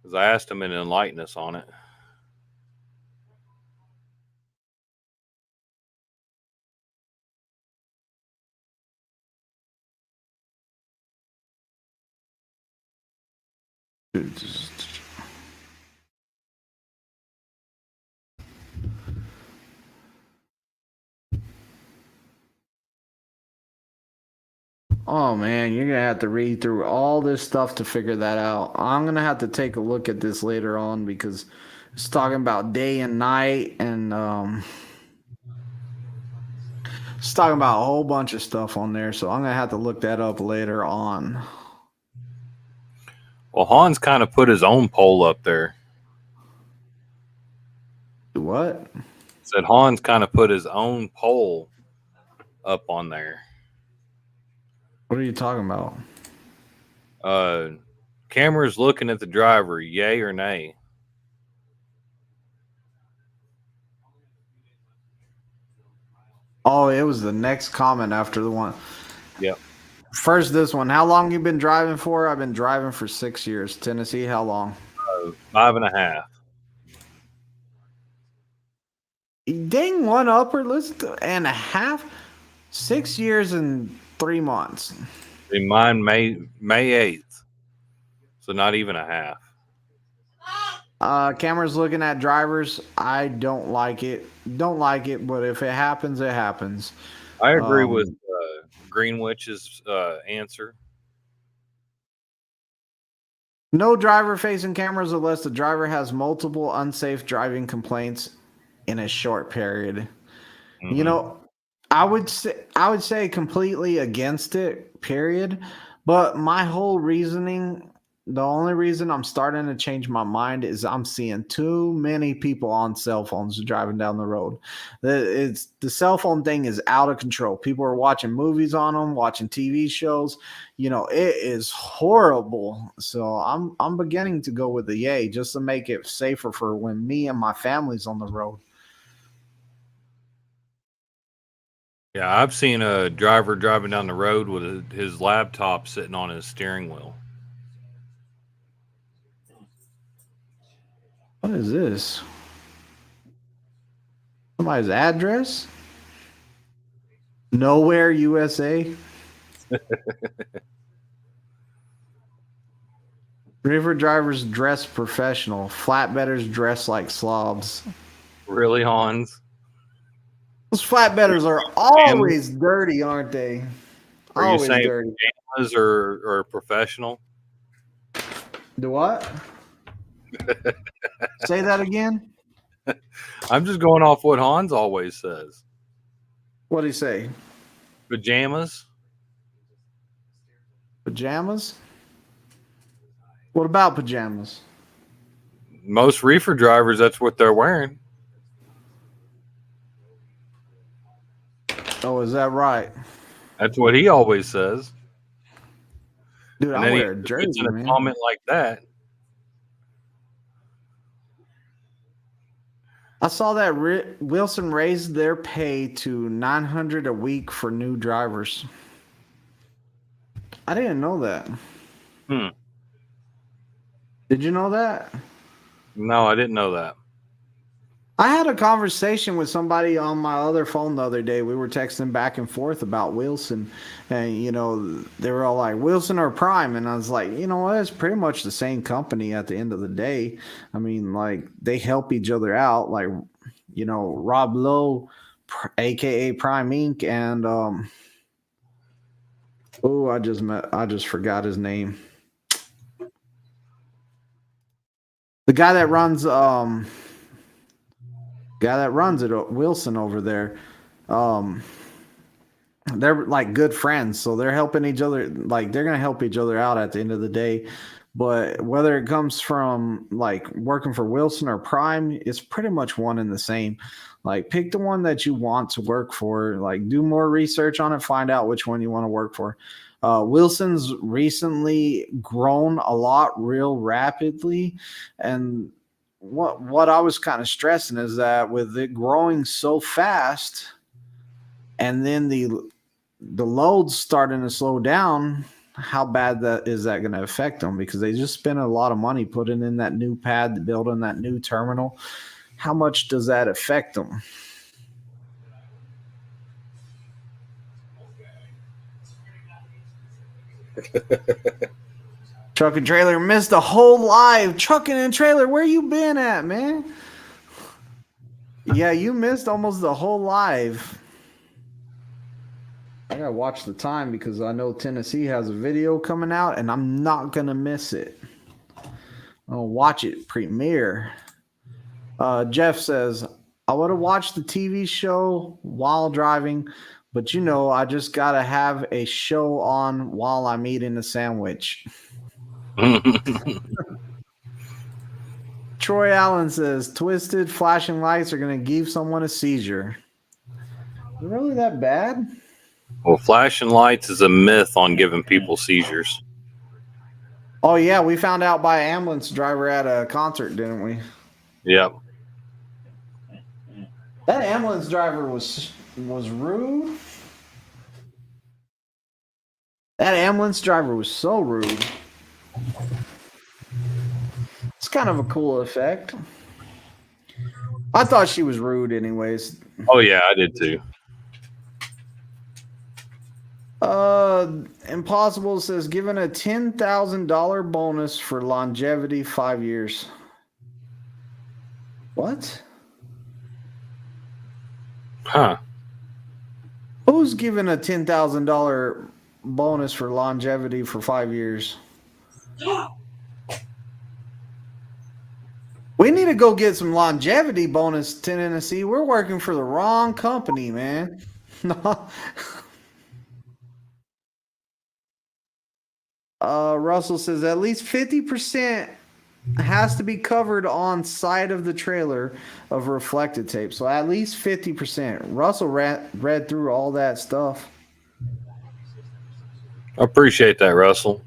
Because I asked him and enlighten us on it. Oh man, you're gonna have to read through all this stuff to figure that out. I'm gonna have to take a look at this later on because it's talking about day and night and it's talking about a whole bunch of stuff on there. So I'm gonna have to look that up later on. Well, Hans kind of put his own poll up there. What? Said Hans kind of put his own poll up on there. What are you talking about? Cameras looking at the driver, yay or nay? Oh, it was the next comment after the one. Yep. First, this one. How long you been driving for? I've been driving for 6 years. Tennessee, how long? 5.5. Dang, one upper list and a half. 6 years and 3 months. In mine, May 8th. So not even a half. Cameras looking at drivers. I don't like it. Don't like it, but if it happens, it happens. I agree with Greenwich's answer. No driver facing cameras unless the driver has multiple unsafe driving complaints in a short period. Mm-hmm. You know, I would say completely against it, period. But my whole reasoning, the only reason I'm starting to change my mind is I'm seeing too many people on cell phones driving down the road. The cell phone thing is out of control. People are watching movies on them, watching TV shows. You know, it is horrible. So I'm beginning to go with the yay just to make it safer for when me and my family's on the road. Yeah, I've seen a driver driving down the road with his laptop sitting on his steering wheel. What is this? Somebody's address? Nowhere, USA. River drivers dress professional. Flatbedders dress like slobs. Really, Hans? Those flatbedders are always dirty, aren't they? Are you Always saying dirty. pajamas are professional? Do what? Say that again. I'm just going off what Hans always says. What do you say? Pajamas? Pajamas? What about pajamas? Most reefer drivers, that's what they're wearing. Oh, is that right? That's what he always says. Dude, And I then wear a he jersey, puts in a man. comment like that. I saw that Wilson raised their pay to $900 a week for new drivers. I didn't know that. Did you know that? No, I didn't know that. I had a conversation with somebody on my other phone the other day. We were texting back and forth about Wilson, and you know, they were all like Wilson or Prime, and I was like, you know what, it's pretty much the same company at the end of the day. I mean, like, they help each other out. Like, you know, Rob Lowe, aka Prime Inc., and I just forgot his name. The guy that runs it, Wilson over there. They're like good friends, so they're helping each other. Like, they're gonna help each other out at the end of the day. But whether it comes from like working for Wilson or Prime, it's pretty much one and the same. Like, pick the one that you want to work for. Like, do more research on it, find out which one you want to work for. Wilson's recently grown a lot real rapidly, and what I was kind of stressing is that with it growing so fast, and then the loads starting to slow down, how bad is that going to affect them? Because they just spent a lot of money putting in that new pad, building that new terminal. How much does that affect them? Truck and Trailer missed a whole live. Trucking and Trailer, where you been at, man? Yeah, you missed almost the whole live. I gotta watch the time because I know Tennessee has a video coming out, and I'm not gonna miss it. I'll watch it premiere. Jeff says, I would have watched the TV show while driving, but I just gotta have a show on while I'm eating a sandwich. Troy Allen says, twisted flashing lights are gonna give someone a seizure. Really that bad? Well, flashing lights is a myth on giving people seizures. Oh yeah, we found out by an ambulance driver at a concert, didn't we? Yep. That ambulance driver was rude. That ambulance driver was so rude. It's kind of a cool effect. I thought she was rude anyways. Oh yeah, I did too. Impossible says given a $10,000 bonus for longevity 5 years. What? Huh. Who's given a $10,000 bonus for longevity for 5 years? We need to go get some longevity bonus, Tennessee. We're working for the wrong company, man. Russell says at least 50% has to be covered on side of the trailer of reflected tape. So at least 50%. Russell read through all that stuff. I appreciate that, Russell.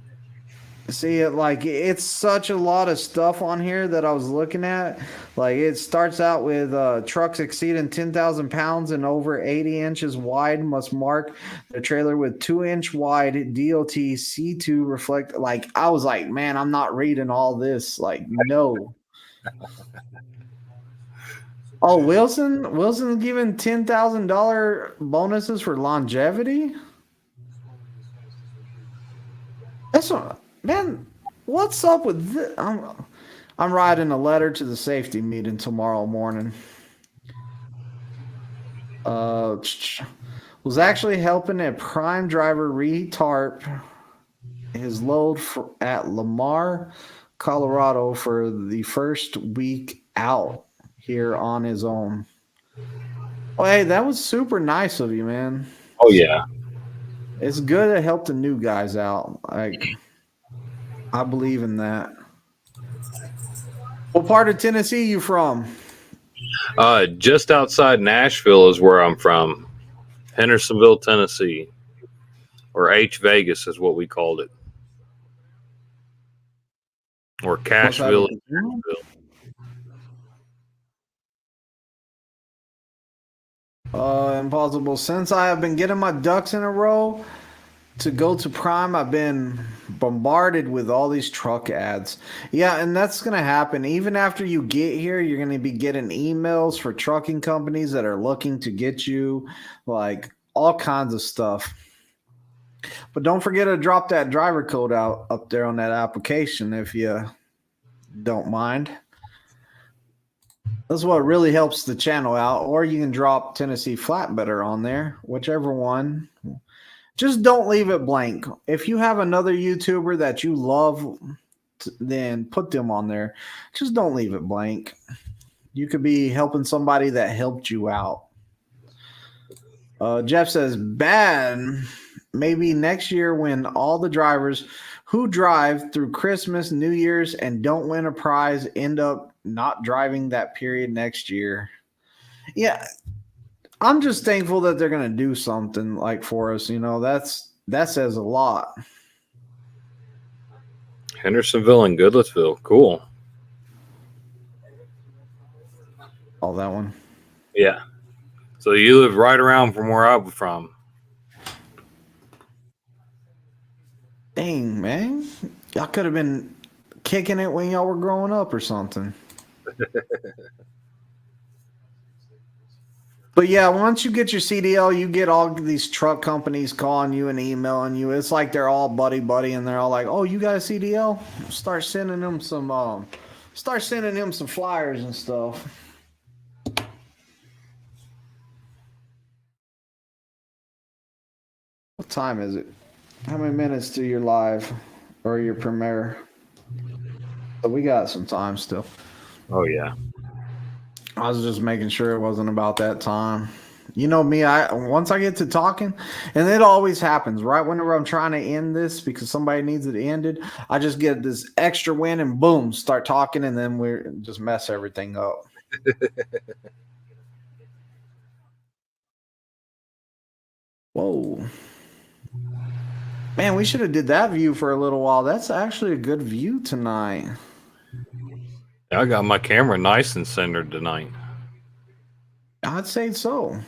See it like it's such a lot of stuff on here that I was looking at. Like it starts out with trucks exceeding 10,000 pounds and over 80 inches wide must mark the trailer with 2-inch wide DOT C2 reflect. Like I was like, man, I'm not reading all this. Like no. Oh, Wilson's giving $10,000 bonuses for longevity. That's what. Man, what's up with this? I'm writing a letter to the safety meeting tomorrow morning. Was actually helping a prime driver re-tarp his load at Lamar, Colorado for the first week out here on his own. Oh, hey, that was super nice of you, man. Oh yeah. It's good to help the new guys out. Like, I believe in that. What part of Tennessee you from? Just outside Nashville is where I'm from. Hendersonville, Tennessee. Or H Vegas is what we called it. Or Cashville. Impossible. Since I have been getting my ducks in a row to go to Prime, I've been bombarded with all these truck ads. Yeah, and that's going to happen. Even after you get here, you're going to be getting emails for trucking companies that are looking to get you, like all kinds of stuff. But don't forget to drop that driver code out up there on that application if you don't mind. That's what really helps the channel out. Or you can drop Tennessee Flatbedder on there, whichever one. Just don't leave it blank. If you have another YouTuber that you love, then put them on there. Just don't leave it blank. You could be helping somebody that helped you out. Jeff says, bad. Maybe next year when all the drivers who drive through Christmas, New Year's, and don't win a prize end up not driving that period next year. Yeah. I'm just thankful that they're going to do something like for us. You know, that says a lot. Hendersonville and Goodlettsville. Cool. Oh, that one. Yeah. So you live right around from where I'm from. Dang, man. Y'all could have been kicking it when y'all were growing up or something. But yeah, once you get your CDL, you get all these truck companies calling you and emailing you. It's like they're all buddy, and they're all like, "Oh, you got a CDL? Start sending them some flyers and stuff." time is it? How many minutes to your live or your premiere? So we got some time still. Oh yeah. I was just making sure it wasn't about that time. You know me, once I get to talking, and it always happens right whenever I'm trying to end this because somebody needs it ended, I just get this extra win and boom, start talking, and then we just mess everything up. Whoa. Man, we should have did that view for a little while. That's actually a good view tonight. I got my camera nice and centered tonight. I'd say so.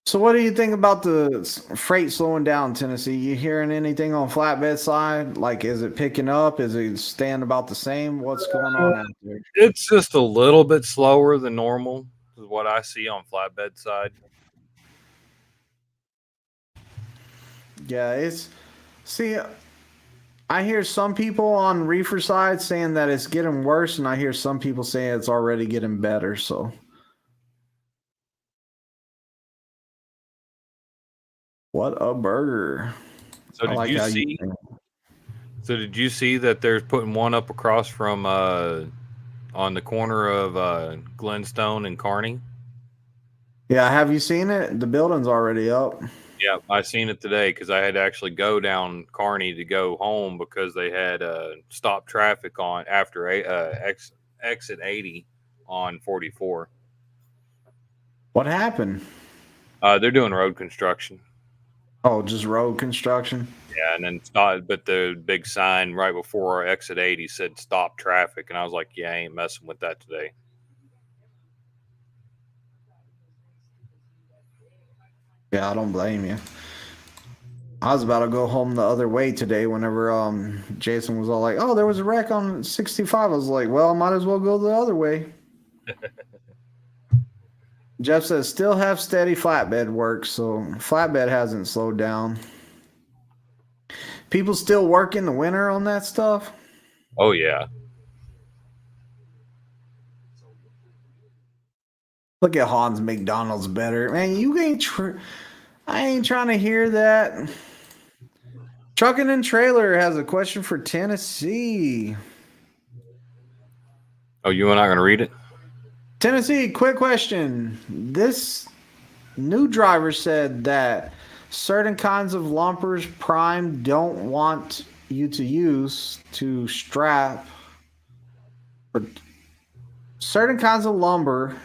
So what do you think about the freight slowing down in Tennessee? You hearing anything on flatbed side? Like, is it picking up? Is it staying about the same? What's going on out there? It's just a little bit slower than normal, is what I see on flatbed side. Yeah, see, I hear some people on reefer side saying that it's getting worse, and I hear some people saying it's already getting better. So what a burger. So did you see? So did you see that they're putting one up across from on the corner of Glenstone and Kearney? Yeah, have you seen it? The building's already up. Yeah, I seen it today because I had to actually go down Kearney to go home because they had stopped traffic on after exit 80 on 44. What happened? They're doing road construction. Oh, just road construction? Yeah, and then but the big sign right before exit 80 said stop traffic, and I was like, yeah, I ain't messing with that today. Yeah, I don't blame you. I was about to go home the other way today whenever Jason was all like, oh, there was a wreck on 65. I was like, well, I might as well go the other way. Jeff says still have steady flatbed work, so flatbed hasn't slowed down. People still work in the winter on that stuff? Oh yeah. Look at Hans McDonald's better. Man, you ain't I ain't trying to hear that. Trucking and Trailer has a question for Tennessee. Oh, you were not going to read it? Tennessee, quick question. This new driver said that certain kinds of lumpers Prime don't want you to use to strap. Certain kinds of lumber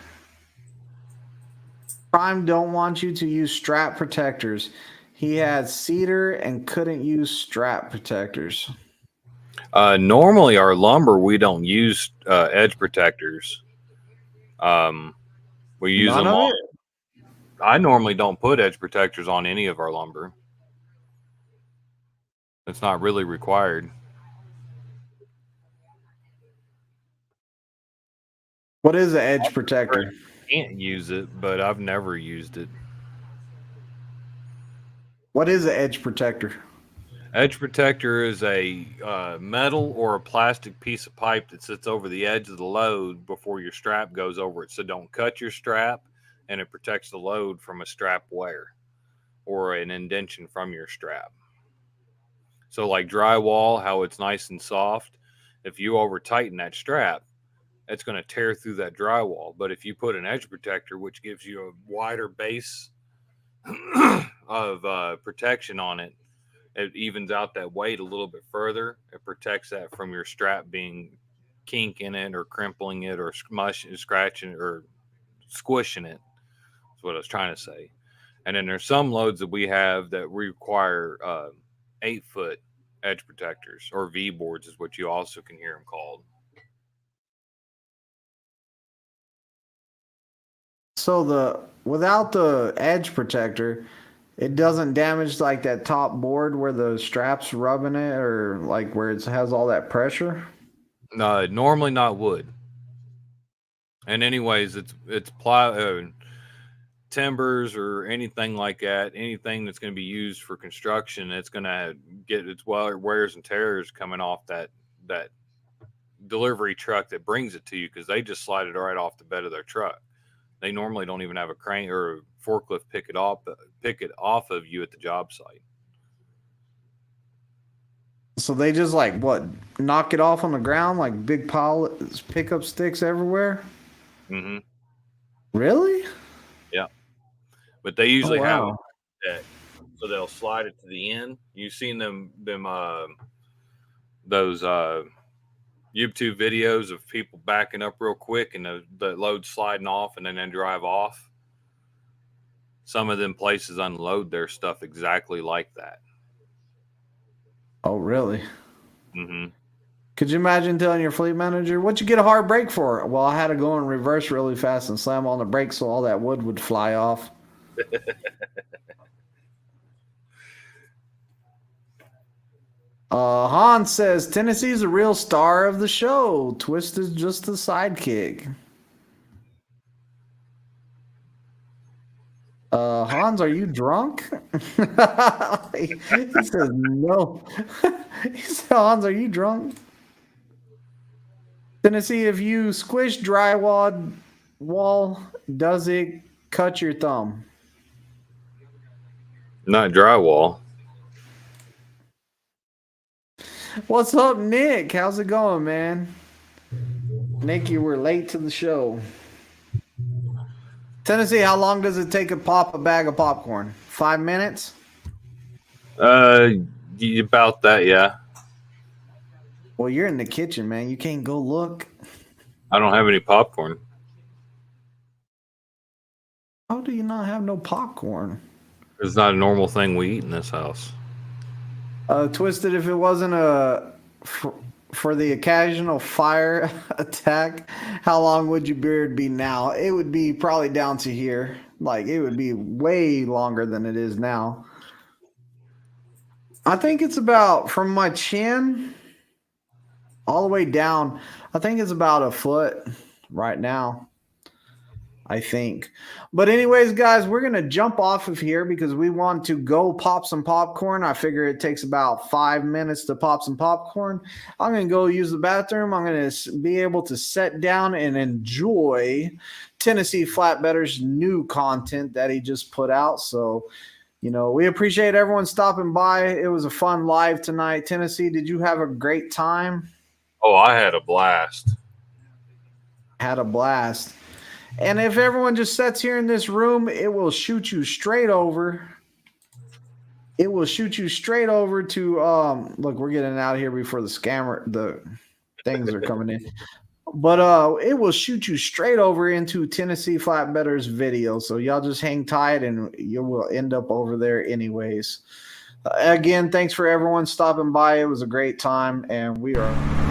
Prime don't want you to use strap protectors. He had cedar and couldn't use strap protectors. Normally, our lumber, we don't use edge protectors. We use them on. I normally don't put edge protectors on any of our lumber. It's not really required. What is an edge protector? Can't use it, but I've never used it. What is an edge protector? Edge protector is a metal or a plastic piece of pipe that sits over the edge of the load before your strap goes over it. So don't cut your strap, and it protects the load from a strap wear or an indentation from your strap. So like drywall, how it's nice and soft, if you over tighten that strap, it's going to tear through that drywall. But if you put an edge protector, which gives you a wider base of protection on it, it evens out that weight a little bit further. It protects that from your strap being kinking it or crimpling it or scratching or squishing it. That's what I was trying to say. And then there's some loads that we have that require 8-foot edge protectors, or V boards is what you also can hear them called. So without the edge protector, it doesn't damage like that top board where the strap's rubbing it, or like where it has all that pressure? No, normally not wood. And anyways, it's timbers or anything like that, anything that's going to be used for construction, it's going to get its wears and tears coming off that delivery truck that brings it to you, because they just slide it right off the bed of their truck. They normally don't even have a crane or a forklift pick it off of you at the job site. So they just like what, knock it off on the ground like big pile pickup sticks everywhere? Mm-hmm. Really? Yeah. But they usually have wow. that, so they'll slide it to the end. You've seen those YouTube videos of people backing up real quick and the load sliding off and then drive off. Some of them places unload their stuff exactly like that. Oh, really? Mm-hmm. Could you imagine telling your fleet manager, what'd you get a hard brake for? Well, I had to go in reverse really fast and slam on the brakes so all that wood would fly off. Hans says, Tennessee's a real star of the show. Twist is just a sidekick. Hans, are you drunk? He says, no. He said, Hans, are you drunk? Tennessee, if you squish drywall, does it cut your thumb? Not drywall. What's up, Nick? How's it going, man? Nick, you were late to the show. Tennessee, how long does it take to pop a bag of popcorn? 5 minutes? About that, yeah. Well, you're in the kitchen, man. You can't go look. I don't have any popcorn. How do you not have no popcorn? It's not a normal thing we eat in this house. Twisted, if it wasn't for the occasional fire attack, how long would your beard be now? It would be probably down to here. Like, it would be way longer than it is now. I think it's about from my chin all the way down. I think it's about a foot right now. I think. But anyways, guys, we're going to jump off of here because we want to go pop some popcorn. I figure it takes about 5 minutes to pop some popcorn. I'm going to go use the bathroom. I'm going to be able to sit down and enjoy Tennessee Flatbedder's new content that he just put out. So, you know, we appreciate everyone stopping by. It was a fun live tonight. Tennessee, did you have a great time? Oh, I had a blast. Had a blast. And if everyone just sits here in this room, it will shoot you straight over. It will shoot you straight over to look, we're getting out of here before the things are coming in. But it will shoot you straight over into Tennessee Flatbedder's video. So y'all just hang tight and you will end up over there anyways. Again, thanks for everyone stopping by. It was a great time and we are